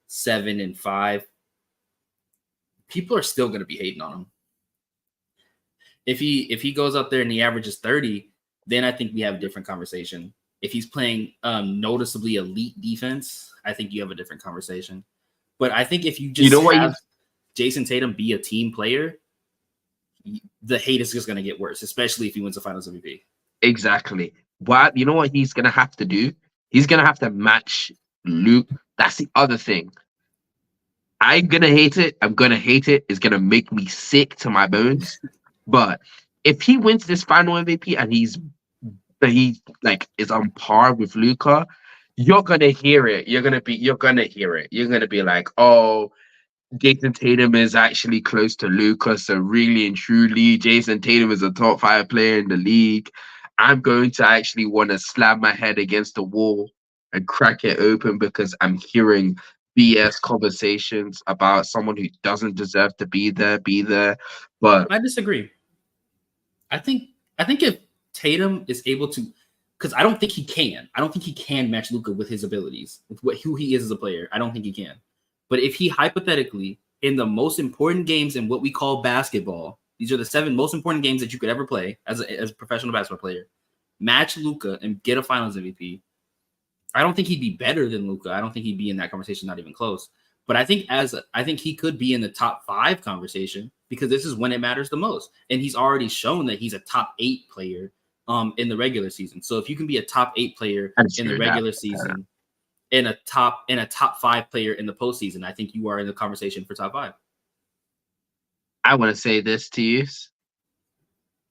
7, and 5, people are still going to be hating on him. If he goes up there and he averages 30, then I think we have a different conversation. If he's playing noticeably elite defense, I think you have a different conversation. But I think if you just have Jayson Tatum be a team player, the hate is just going to get worse, especially if he wins the Finals MVP. Exactly. But you know what he's going to have to do? He's going to have to match Luke. That's the other thing. I'm going to hate it. I'm going to hate it. It's going to make me sick to my bones. But if he wins this final MVP and he like is on par with Luka, you're going to hear it. You're going to hear it. You're going to be like, oh, Jayson Tatum is actually close to Luka. So really and truly, Jayson Tatum is a top 5 player in the league. I'm going to actually want to slam my head against the wall and crack it open because I'm hearing BS conversations about someone who doesn't deserve to be there. But I disagree. I think if Tatum is able to, because I don't think he can match Luka with his abilities, with who he is as a player. I don't think he can. But if he hypothetically, in the most important games in what we call basketball, these are the 7 most important games that you could ever play as a professional basketball player, match Luka and get a Finals MVP, I don't think he'd be better than Luka. I don't think he'd be in that conversation, not even close. But I think he could be in the top 5 conversation because this is when it matters the most. And he's already shown that he's a top 8 player in the regular season. So if you can be a top 8 player in the regular season and a top 5 player in the postseason, I think you are in the conversation for top 5. I want to say this to you.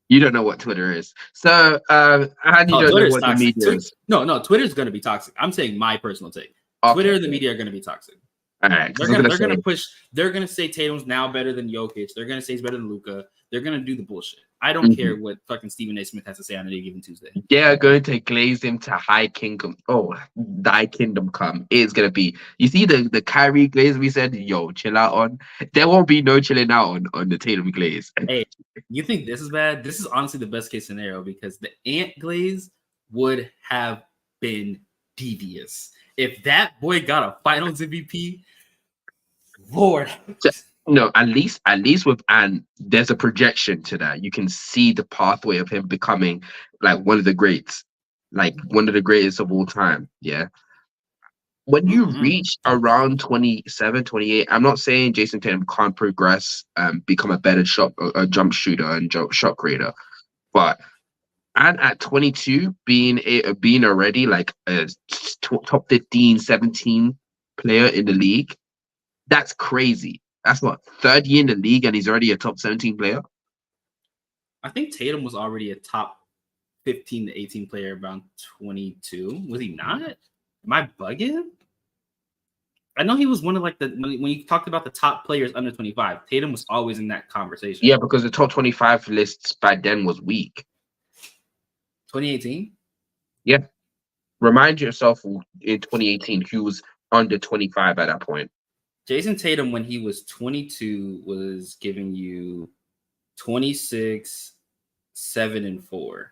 You don't know what Twitter is. So and you don't know what the media is. No, Twitter's going to be toxic. I'm saying my personal take. Okay. Twitter and the media are going to be toxic. All right. They're going to push. They're going to say Tatum's now better than Jokic. They're going to say he's better than Luka. They're going to do the bullshit. I don't care what fucking Stephen A. Smith has to say on any given Tuesday. They're going to glaze him to high kingdom. Oh, thy kingdom come. It's going to be. You see the Kyrie glaze we said, yo, chill out on. There won't be no chilling out on the Tatum glaze. Hey, you think this is bad? This is honestly the best case scenario because the Ant glaze would have been devious. If that boy got a Finals MVP, Lord. No, at least with Ant, there's a projection to that. You can see the pathway of him becoming like one of the greats, like one of the greatest of all time. Yeah. When you reach around 27, 28, I'm not saying Jayson Tatum can't progress and become a better jump shooter and shot creator, but and at 22, being already like a top 15, 17 player in the league, that's crazy. That's what, 3rd year in the league and he's already a top 17 player? I think Tatum was already a top 15 to 18 player around 22. Was he not? Am I bugging? I know he was one of like when you talked about the top players under 25, Tatum was always in that conversation. Yeah, because the top 25 lists by then was weak. 2018? Yeah. Remind yourself in 2018 who was under 25 at that point. Jayson Tatum, when he was 22, was giving you 26, 7, and 4.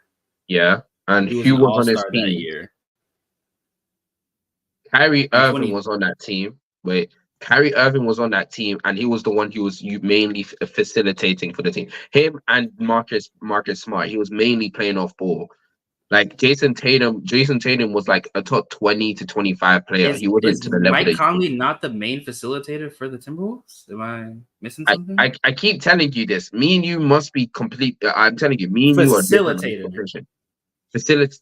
Yeah, and who was on his team that year? Kyrie Irving was on that team. Wait, Kyrie Irving was on that team, and he was the one who was mainly facilitating for the team. Him and Marcus Smart, he was mainly playing off ball. Like Jayson Tatum was like a top 20 to 25 player. He wasn't to the level Mike that Conley not the main facilitator for the Timberwolves? Am I missing something? I keep telling you this. Me and you must be complete. I'm telling you, me and you are different. Facilitator.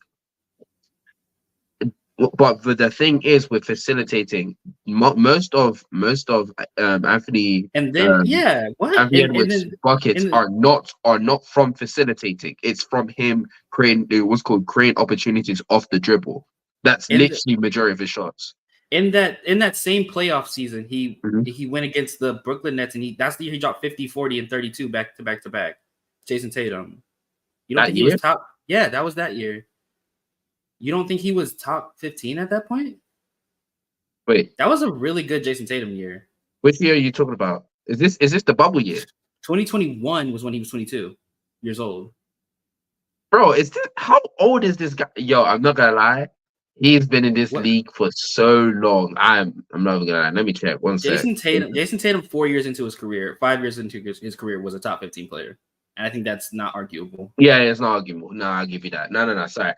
But the thing is, with facilitating, most of Anthony and then Anthony Edwards' buckets are not from facilitating. It's from him creating creating opportunities off the dribble. That's literally majority of his shots. In that same playoff season, he went against the Brooklyn Nets, and that's the year he dropped 50, 40, and 32 back to back. Jayson Tatum. You don't think he was top? Yeah, that was that year. You don't think he was top 15 at that point? Wait, that was a really good Jayson Tatum year. Which year are you talking about? Is this the bubble year? 2021 was when he was 22 years old. Bro, how old is this guy? Yo, I'm not gonna lie. He's been in this league for so long. I'm not even gonna lie. Let me check. Jayson Tatum, 4 years into his career, 5 years into his career, was a top 15 player. And I think that's not arguable. Yeah, it's not arguable. No, I'll give you that. No, sorry.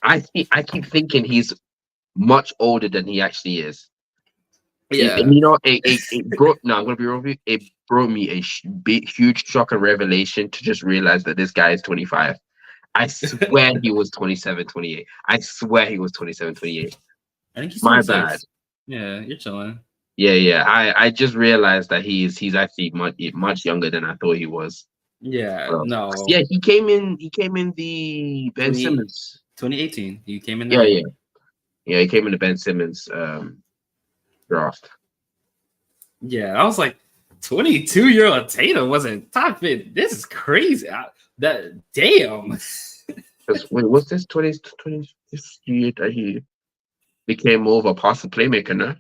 I keep thinking he's much older than he actually is. Yeah, you know, it brought. No, I'm gonna be real with you. It brought me a huge shock and revelation to just realize that this guy is 25. I swear he was 27, 28. I swear he was 27, 28. I think he's my 26. bad. Yeah, you're chilling. Yeah. I just realized that he's actually much younger than I thought he was. Yeah, no. Yeah, he came in the Ben Simmons. 2018. He came in there. Yeah, he came in the Ben Simmons draft. Yeah, I was like, 22-year-old Tatum wasn't top 50. This is crazy. Damn. Wait, what's this 20 year that he became more of a passer playmaker?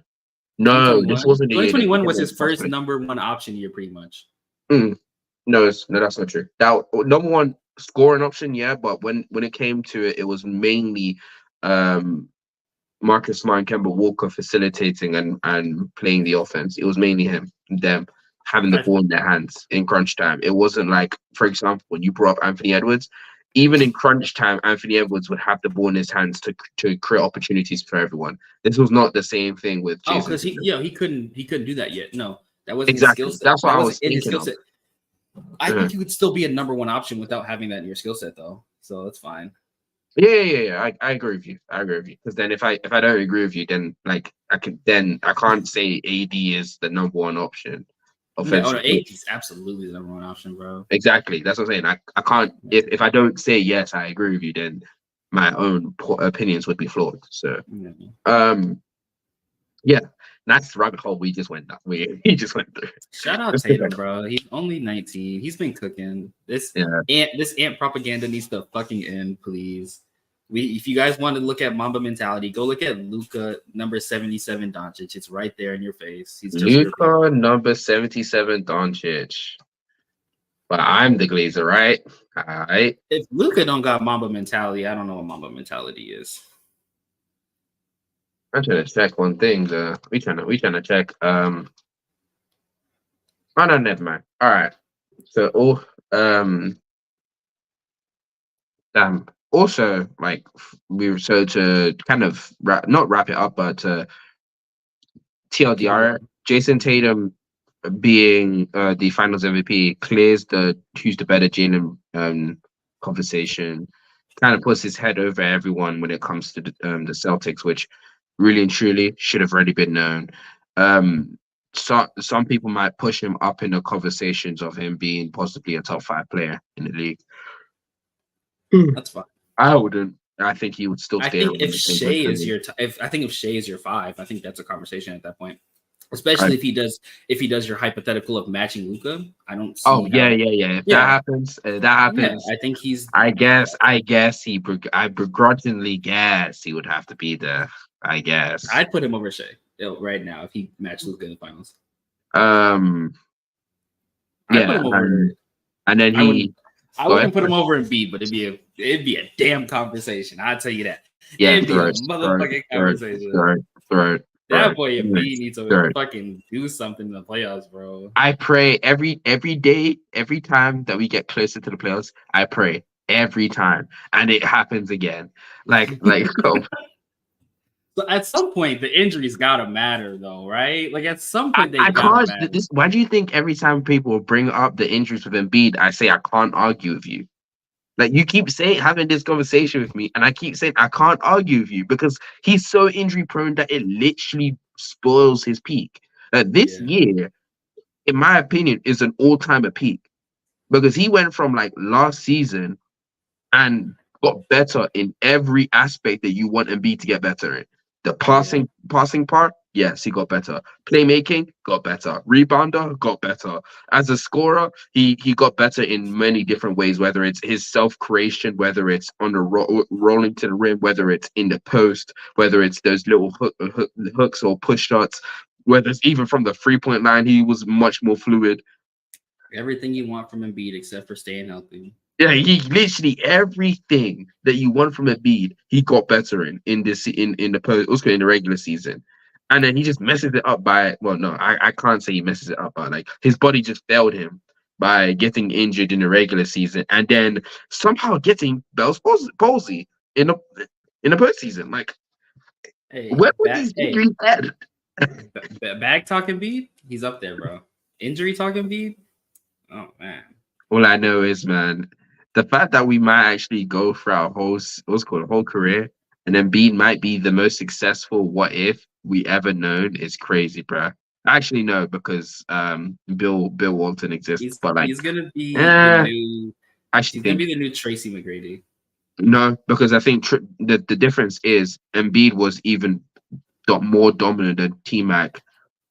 No, this wasn't. 2021 was his first number one option year, pretty much. No, that's not true. That number one scoring option, yeah, but when it came to it, it was mainly Marcus Smart and Kemba Walker facilitating and playing the offense. It was mainly them having the ball in their hands in crunch time. It wasn't like, for example, when you brought up Anthony Edwards, even in crunch time, Anthony Edwards would have the ball in his hands to create opportunities for everyone. This was not the same thing with Jayson. Because he couldn't do that yet. No, that wasn't exactly his skill set. That's what I was thinking of. I think you could still be a number one option without having that in your skill set, though. So that's fine. Yeah. I agree with you. Because then if I don't agree with you, then I can't say AD is the number one option. Offensively. AD is absolutely the number one option, bro. Exactly. That's what I'm saying. I can't if I don't say yes, I agree with you, then my own opinions would be flawed. So yeah. That's the rabbit hole we just went down. We just went through. Shout out Tatum, bro. He's only 19. He's been cooking. This ant propaganda needs to fucking end, please. If you guys want to look at Mamba mentality, go look at Luka number 77 Doncic. It's right there in your face. He's just Luka number 77 Doncic. But I'm the Glazer, right? All right. If Luka don't got Mamba mentality, I don't know what Mamba mentality is. I'm trying to check one thing. We trying to check. Oh no, never mind. All right. So also like to kind of not wrap it up, but TLDR, Jayson Tatum being the Finals MVP clears the who's the better Jaylen conversation. Kind of puts his head over everyone when it comes to the Celtics, which really and truly should have already been known. So some people might push him up in the conversations of him being possibly a top 5 player in the league. That's fine. I wouldn't. I think he would still stay. I think if Shea is your if Shea is your 5, I think that's a conversation at that point. Especially if he does your hypothetical of matching Luka. I don't see If that happens, Yeah, I think he's I begrudgingly guess he would have to be there. I guess I'd put him over Shea right now if he matched Luka in the finals. And then I wouldn't put him over Embiid, but it'd be a damn conversation. I'll tell you that. Yeah, it'd be a motherfucking conversation. Right. That boy Embiid needs to Third. fucking do something in the playoffs, bro. I pray every day, every time that we get closer to the playoffs, I pray every time, and it happens again. Like, oh, So at some point, the injuries gotta matter, though, right? Like at some point, they I gotta can't. matter. Why do you think every time people bring up the injuries with Embiid, I say I can't argue with you? Like you keep saying having this conversation with me, and I keep saying I can't argue with you because he's so injury prone that it literally spoils his peak. This year, in my opinion, is an all-timer peak because he went from like last season and got better in every aspect that you want Embiid to get better in. The passing part, yes, he got better. Playmaking, got better. Rebounder, got better. As a scorer, he got better in many different ways, whether it's his self-creation, whether it's on the rolling to the rim, whether it's in the post, whether it's those little hooks or push shots, whether it's even from the three-point line, he was much more fluid. Everything you want from Embiid except for staying healthy. Yeah, he literally everything that you want from Embiid, he got better in the post, also in the regular season, and then he just messes it up by I can't say he messes it up, but like his body just failed him by getting injured in the regular season, and then somehow getting Bell's palsy in the postseason. Like, where were these injuries at? Bag talking Embiid, he's up there, bro. Injury talking Embiid, oh man. All I know is, man, the fact that we might actually go for our whole career, and then Embiid might be the most successful what if we ever known is crazy, bro. Actually, no, because Bill Walton exists, but like he's gonna be the new. Actually, he's gonna be the new Tracy McGrady. No, because I think the difference is Embiid was even more dominant than T-Mac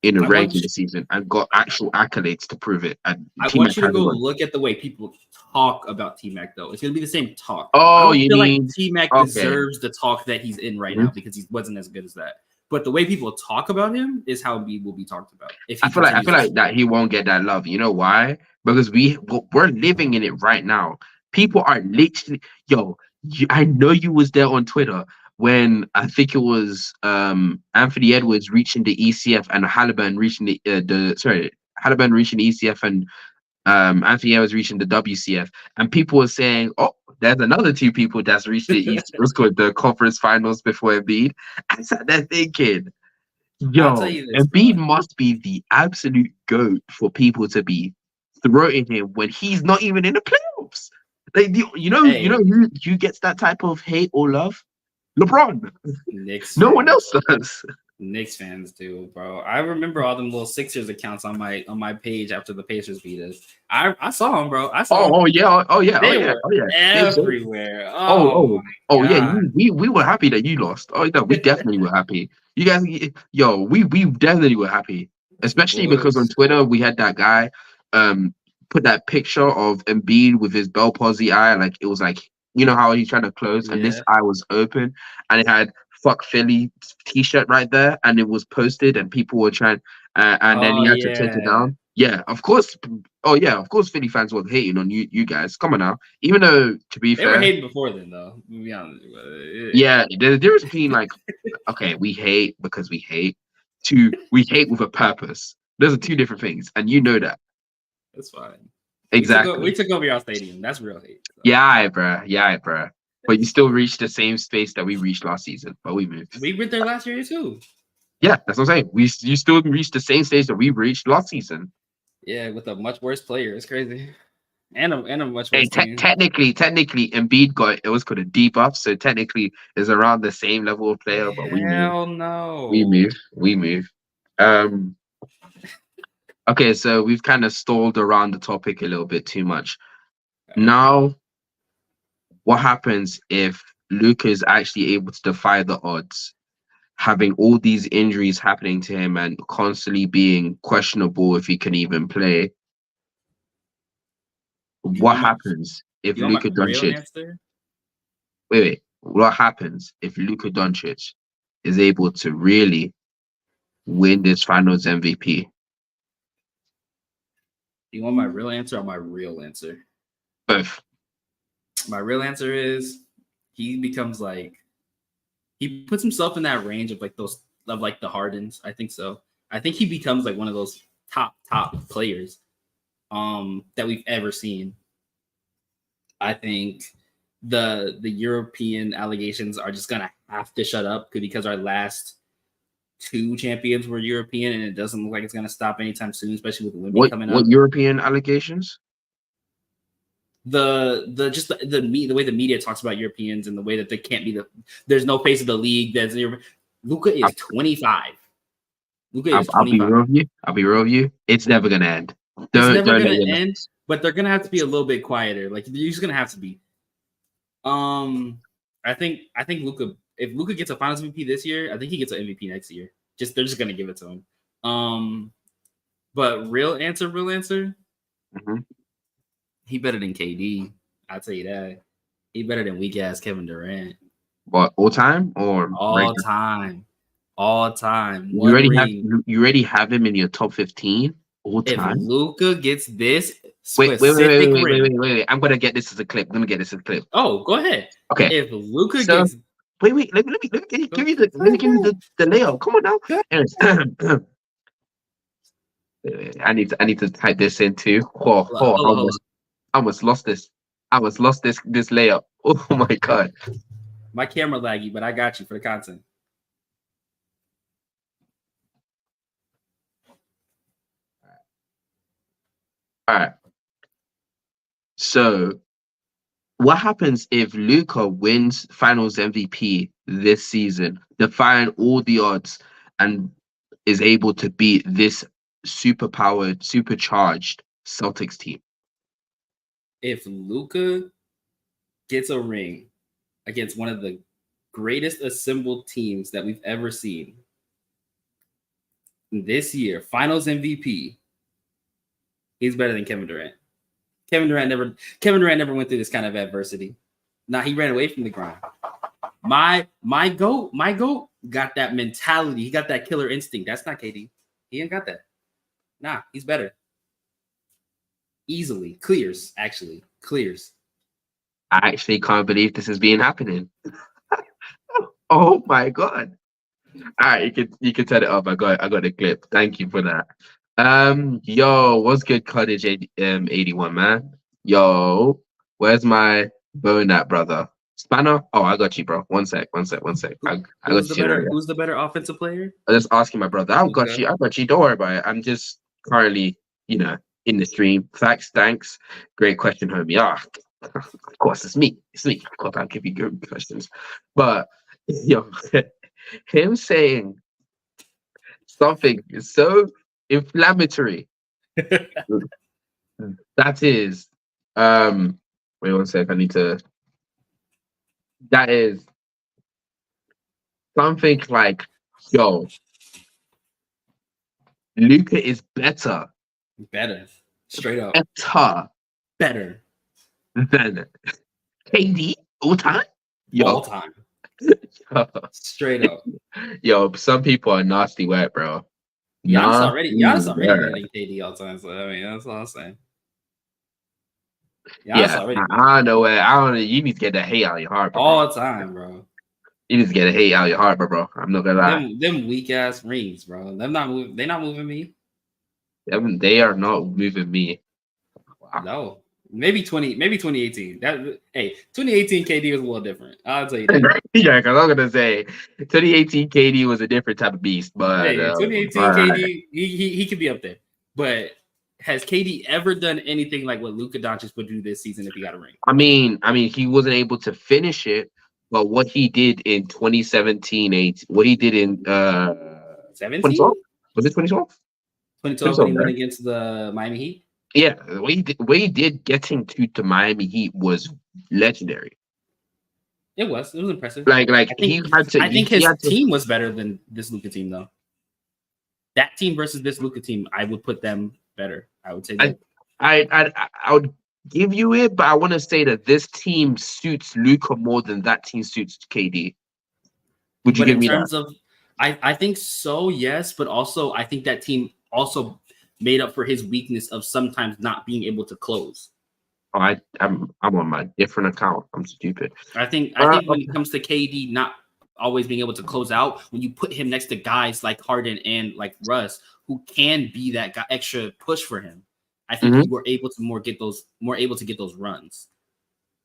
in a regular season and got actual accolades to prove it. And I want you to go look at the way people talk about T-Mac, though. It's going to be the same talk. Oh, I you feel mean like T-Mac deserves the talk that he's in right now because he wasn't as good as that. But the way people talk about him is how Embiid will be talked about. I feel like that he won't get that love. You know why? Because we're living in it right now. People are literally, I know you was there on Twitter when I think it was Anthony Edwards reaching the ECF and Halliburton reaching Halliburton reaching the ECF and Anthony Edwards reaching the WCF, and people were saying, "Oh, there's another two people that's reached the conference finals before Embiid." I sat there thinking, Embiid must be the absolute GOAT for people to be throwing him when he's not even in the playoffs. Like, who gets that type of hate or love? LeBron. Knicks. No one else does. Knicks fans do, bro. I remember all them little Sixers accounts on my page after the Pacers beat us. I saw them, bro. I saw them. Oh yeah. They were everywhere. Yeah. We were happy that you lost. Oh no, we definitely were happy. You guys, we definitely were happy, especially because on Twitter we had that guy put that picture of Embiid with his Bell palsy eye, like it was like, you know how he's trying to close and this eye was open and it had "Fuck Philly" t-shirt right there and it was posted and people were trying and then he had to take it down. Yeah, of course. Oh yeah, of course Philly fans were hating on you guys. Come on now. Even though, to be fair, they were hating before then though. To be honest. Yeah, the difference between like, okay, we hate because we hate to we hate with a purpose. Those are two different things, and you know that. That's fine. Exactly. We took over your stadium. That's real hate. So. Yeah, bruh. But you still reached the same space that we reached last season, but we moved. We went there last year too. Yeah, that's what I'm saying. You still reached the same stage that we reached last season. Yeah, with a much worse player. It's crazy. And a much worse team. Technically, Embiid got it was called a debuff, so technically is around the same level of player, but we move. Hell no. We move. Okay, so we've kind of stalled around the topic a little bit too much. Now, what happens if Luka is actually able to defy the odds, having all these injuries happening to him and constantly being questionable if he can even play? What happens if Luka Doncic? Wait. What happens if Luka Doncic is able to really win this Finals MVP? You want my real answer or my real answer? Both. My real answer is he becomes like, he puts himself in that range of like those like the Hardens. I think so. I think he becomes like one of those top players that we've ever seen. I think the European allegations are just gonna have to shut up because our last 2 champions were European, and it doesn't look like it's gonna stop anytime soon, especially with Wemby coming up. What European allegations? The way the media talks about Europeans and the way that they can't be there's no face of the league. Luka is 25. Luka is 25. I'll be real with you. It's never gonna end. It's never gonna end, but they're gonna have to be a little bit quieter. Like you're just gonna have to be. I think Luka. If Luka gets a Finals MVP this year, I think he gets an MVP next year. They're just gonna give it to him. But real answer. Mm-hmm. He better than KD. I'll tell you that. He better than weak ass Kevin Durant. What, all time or all time? All time. You already have him in your top 15 all time. If Luka gets this wait. I'm gonna get this as a clip. Let me get this as a clip. Oh, go ahead. Okay. If Luka gets wait. Let me give you the layup. Come on now. I need to type this in too. I almost lost this. This layup. Oh my god. My camera laggy, but I got you for the content. All right. So, what happens if Luka wins Finals MVP this season, defying all the odds, and is able to beat this superpowered, supercharged Celtics team? If Luka gets a ring against one of the greatest assembled teams that we've ever seen this year, Finals MVP, he's better than Kevin Durant. Kevin Durant never went through this kind of adversity. Nah, he ran away from the grind. My goat got that mentality. He got that killer instinct. That's not KD. He ain't got that. Nah, he's better. Easily. Clears. I actually can't believe this is happening. Oh my god. All right, you can set it up. I got the clip. Thank you for that. Yo, what's good, Cottage 81, man? Yo, where's my bone at, brother? Spanner? Oh, I got you, bro. One sec. I got you. Who's the better offensive player? I'm just asking my brother. I got you. Don't worry about it. I'm just currently, in the stream. Thanks. Great question, homie. Of course, it's me. Of course, I'll give you good questions. But, yo, him saying something so inflammatory. That is, wait 1 sec. That is something like, yo, Luka is better. Straight up. Better than KD all time. All time. Straight up. Yo, some people are nasty wet, bro. Giannis already better than KD all time. So I mean, that's all I'm saying. I don't know. You need to get that hate out of your heart, bro. All the time, bro. You need to get a hate out of your heart, bro. I'm not gonna lie. Them weak ass rings, bro. They're not moving me. They are not moving me. Wow. No. Maybe 2018. 2018 KD was a little different. I'll tell you that. Yeah, because I'm gonna say 2018 KD was a different type of beast. But 2018 KD, he could be up there. But has KD ever done anything like what Luka Doncic would do this season if he got a ring? I mean, he wasn't able to finish it, but what he did in 2017, what he did in 17? 2012? Was it 2012? 2012 when he went against the Miami Heat? Yeah, what he did getting to Miami Heat was legendary. It was impressive. I think his team was better than this Luka team, though. That team versus this Luka team, I would put them better. I would say that. I would give you it, but I want to say that this team suits Luka more than that team suits KD. Would you give me that? In terms of, I think so, yes, but also I think that team also made up for his weakness of sometimes not being able to close. Oh, I'm on my different account. I'm stupid. I think when it comes to KD not always being able to close out, when you put him next to guys like Harden and like Russ, who can be that guy, extra push for him, I think you were able to get those runs,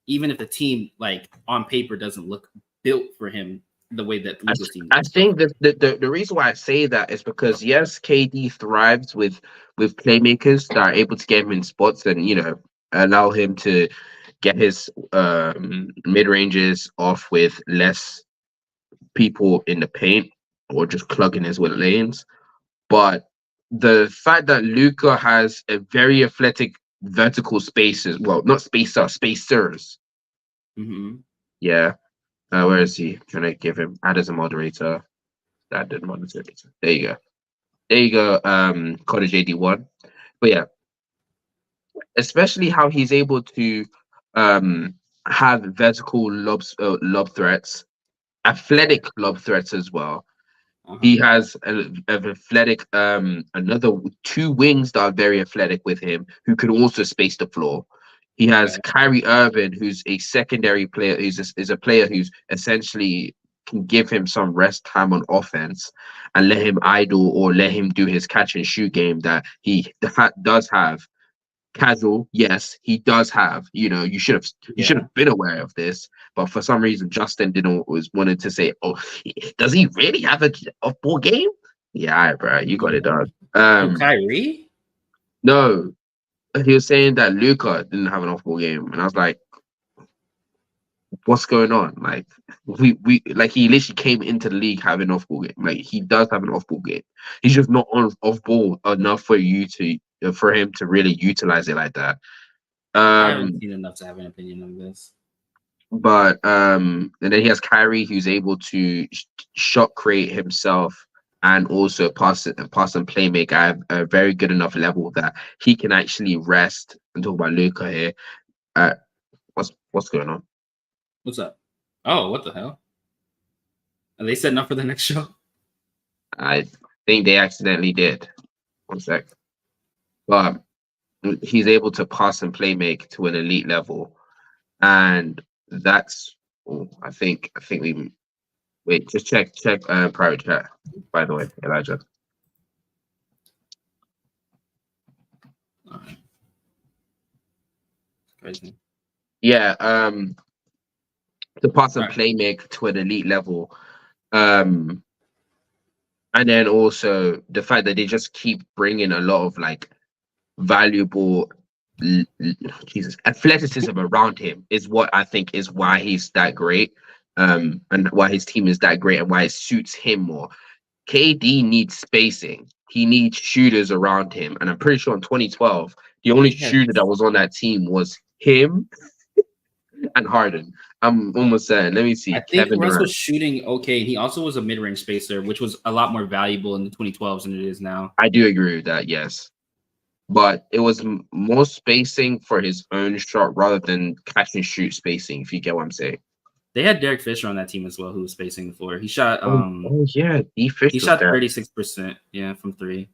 even if the team like on paper doesn't look built for him the way that Luka's team I think that the reason why I say that is because yes, KD thrives with playmakers that are able to get him in spots and allow him to get his mid ranges off with less people in the paint or just clugging his with lanes. But the fact that Luka has a very athletic vertical spaces, well, not spacers. Yeah. Where is he? Trying to give him add as a moderator. That did moderator. There you go. There you go. Cottage AD1. But yeah, especially how he's able to have vertical lob threats, athletic lob threats as well. He has an athletic, another 2 wings that are very athletic with him, who can also space the floor. He has Kyrie Irving, who's a secondary player, is a player who's essentially can give him some rest time on offense and let him idle or let him do his catch and shoot game that he does have. Casual, yes, he does have. You should have been aware of this, but for some reason Justin wanted to say, "Oh, does he really have a off-ball game?" Yeah, all right, bro, you got it done. Kyrie? No, he was saying that Luka didn't have an off-ball game, and I was like, "What's going on?" Like we like he literally came into the league having an off-ball game. Like he does have an off-ball game. He's just not on off-ball enough for him to really utilize it like that. I haven't seen enough to have an opinion on this. But and then he has Kyrie, who's able to shot create himself and also pass and play make at a very good enough level that he can actually rest. I'm talking about Luka here. What's going on? What's up? Oh, what the hell? Are they setting up for the next show? I think they accidentally did. 1 sec. But he's able to pass and play make to an elite level, and that's. I think we wait. Just check private chat. By the way, Elijah. All right. Crazy. Yeah. To pass and play make to an elite level, and then also the fact that they just keep bringing a lot of like valuable athleticism around him is what I think is why he's that great, and why his team is that great and why it suits him more. KD needs spacing. He needs shooters around him, and I'm pretty sure in 2012 the only shooter that was on that team was him and Harden. I'm almost certain. Let me see. I think Russ was shooting okay. He also was a mid-range spacer, which was a lot more valuable in the 2012s than it is now. I do agree with that, yes. But it was more spacing for his own shot rather than catch and shoot spacing, if you get what I'm saying. They had Derek Fisher on that team as well, who was spacing the floor. He shot D Fish. He shot 36%, from 3.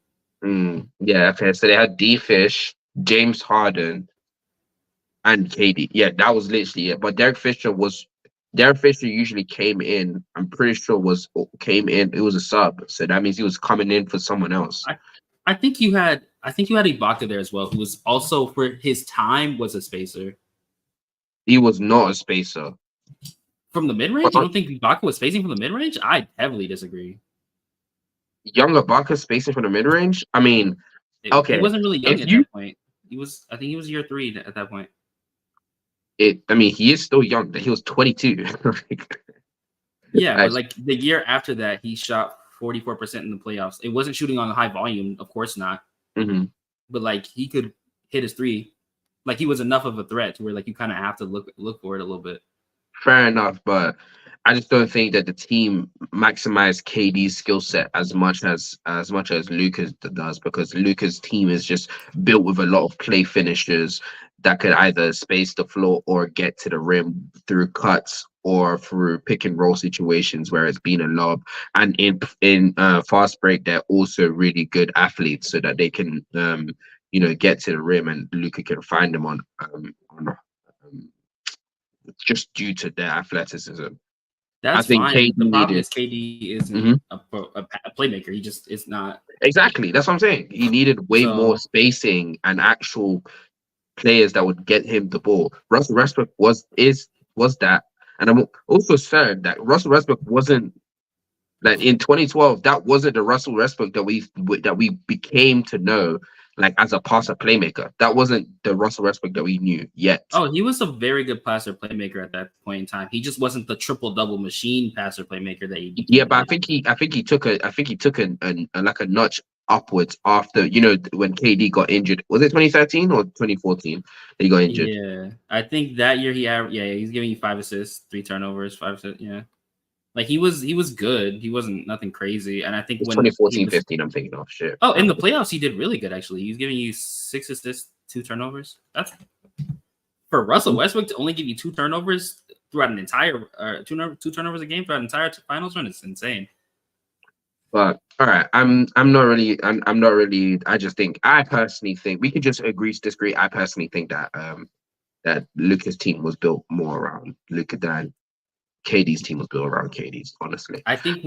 Yeah, okay. So they had D Fish, James Harden, and KD. Yeah, that was literally it. But Derek Fisher usually came in. I'm pretty sure came in. It was a sub, so that means he was coming in for someone else. I think you had Ibaka there as well, who was also for his time was a spacer. He was not a spacer from the mid range. You don't think Ibaka was spacing from the mid range? I heavily disagree. Young Ibaka spacing from the mid range. I mean, okay, he wasn't really young at that point. I think he was year 3 at that point. He is still young. He was 22. Yeah, but like the year after that, he shot 44% in the playoffs. It wasn't shooting on a high volume, of course not. But like he could hit his 3. Like he was enough of a threat to where like you kind of have to look for it a little bit. Fair enough, but I just don't think that the team maximized KD's skill set as much as Luka's does, because Luka's team is just built with a lot of play finishers that could either space the floor or get to the rim through cuts or through pick and roll situations where it's been a lob. And in fast break, they're also really good athletes so that they can get to the rim and Luka can find them on just due to their athleticism. That's think fine. KD The problem needed is KD isn't Mhm. a playmaker. He just is not. exactly. That's what I'm saying. He needed way more So spacing and actual players that would get him the ball. Russell Westbrook was that, and I'm also sad that Russell Westbrook wasn't like in 2012. That wasn't the Russell Westbrook that we became to know, like as a passer playmaker. That wasn't the Russell Westbrook that we knew yet. oh, he was a very good passer playmaker at that point in time. He just wasn't the triple double machine passer playmaker that he. Yeah, but I think he took a like a notch upwards after when KD got injured. Was it 2013 or 2014 that he got injured? Yeah, I think that year he's giving you 5 assists, 3 turnovers, 5 assists. Yeah, like he was good. He wasn't nothing crazy. And I think when 2014, 15, I'm thinking of shit. Oh, in the playoffs he did really good actually. He's giving you 6 assists, 2 turnovers. That's for Russell Westbrook to only give you 2 turnovers throughout an entire 2 turnovers a game throughout an entire finals run. It's insane. But all right, I'm not really. I personally think we could just agree to disagree. I personally think that that Luka's team was built more around Luka than KD's team was built around KD's. Honestly, I think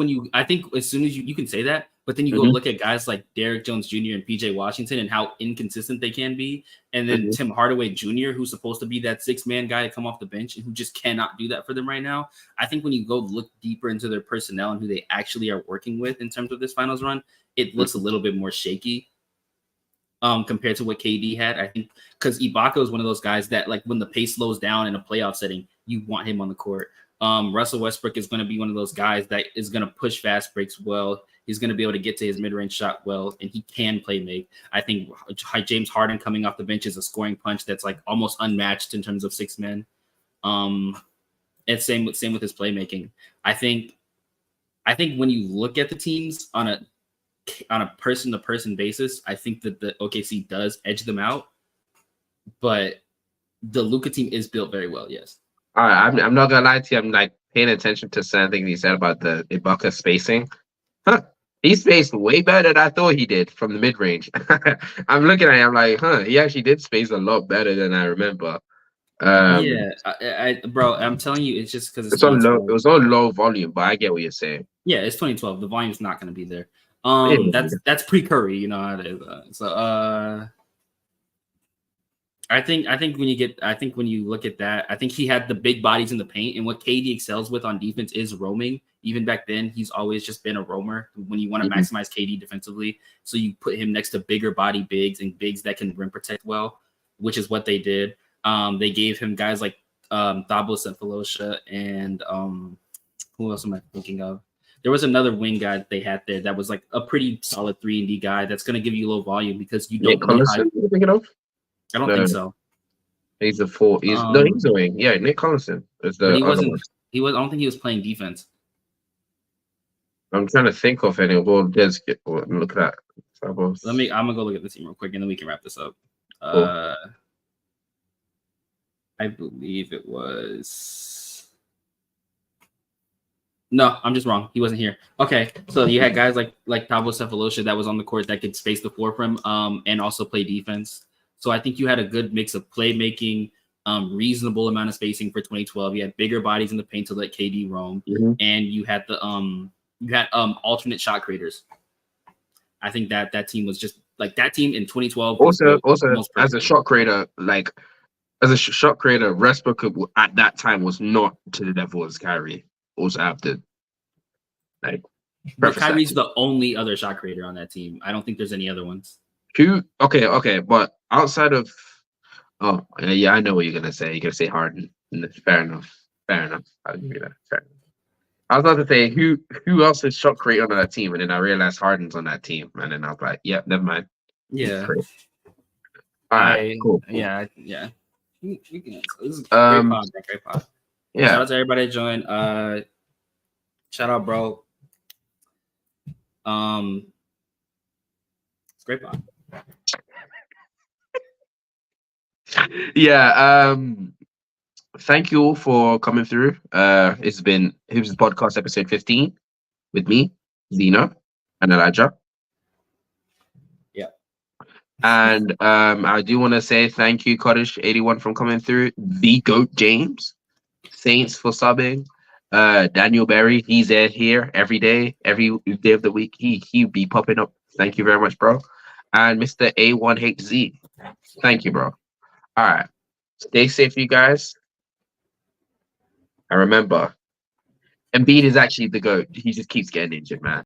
as soon as you can say that, but then you go look at guys like Derrick Jones Jr. and PJ Washington and how inconsistent they can be, and then Tim Hardaway Jr., who's supposed to be that 6-man guy to come off the bench and who just cannot do that for them right now. I think when you go look deeper into their personnel and who they actually are working with in terms of this finals run, it looks a little bit more shaky compared to what KD had. I think because Ibaka is one of those guys that, like, when the pace slows down in a playoff setting, you want him on the court. Russell Westbrook is going to be one of those guys that is going to push fast breaks well. He's going to be able to get to his mid-range shot well, and he can play make. I think James Harden coming off the bench is a scoring punch that's like almost unmatched in terms of 6 men. And same with his playmaking. I think when you look at the teams on a person-to-person basis, I think that the OKC does edge them out, but the Luka team is built very well. Yes. all right. I'm not gonna lie to you. I'm like paying attention to something you said about the Ibaka spacing. Huh. He spaced way better than I thought he did from the mid range. I'm looking at it. I'm like, he actually did space a lot better than I remember. Bro, I'm telling you, it's just because it's on low. It was on low volume, but I get what you're saying. Yeah, it's 2012. The volume's not going to be there. That's pre-Curry, you know how it is. I think when you look at that, I think he had the big bodies in the paint, and what KD excels with on defense is roaming. Even back then, he's always just been a roamer when you want to maximize KD defensively. So you put him next to bigger body bigs and bigs that can rim protect well, which is what they did. They gave him guys like Thabo Sefolosha and who else am I thinking of? There was another wing guy that they had there that was like a pretty solid 3-and-D guy that's going to give you low volume because you don't. Nick Collison, you thinking of? I don't think so. He's a 4. He's a wing. Yeah, Nick Collison is the. He wasn't. He was. I don't think he was playing defense. I'm trying to think of any. Well, let's look at that. I'm gonna go look at the team real quick, and then we can wrap this up. Cool. I believe it was. No, I'm just wrong. He wasn't here. Okay, so you had guys like Thabo Sefolosha that was on the court that could space the floor for him, and also play defense. So I think you had a good mix of playmaking, reasonable amount of spacing for 2012. You had bigger bodies in the paint to let KD roam, and you had the alternate shot creators. I think that team was just like that team in 2012. Also, as a shot creator, Westbrook at that time was not to the level as Kyrie. Also have to but Kyrie's the only other shot creator on that team. I don't think there's any other ones. Okay, but outside of I know what you're gonna say. You're gonna say Harden. Fair enough. I'll give you that. Fair enough. I was about to say who else is shot creator on that team, and then I realized Harden's on that team, and then I was like, yeah, never mind. Yeah. All right, cool. Yeah. This is great pod. Yeah. Shout out to everybody that joined. Shout out, bro. It's great pod. Yeah. Thank you all for coming through. It's been Hoopsters Podcast episode 15 with me, Zeno, and Elijah. Yeah. And I do want to say thank you, Cottage81, for coming through. The GOAT James, Saints for subbing. Daniel Berry, he's here every day of the week. He'll be popping up. Thank you very much, bro. And Mr. A1HZ, thank you, bro. All right, stay safe, you guys. And remember, Embiid is actually the GOAT. He just keeps getting injured, man.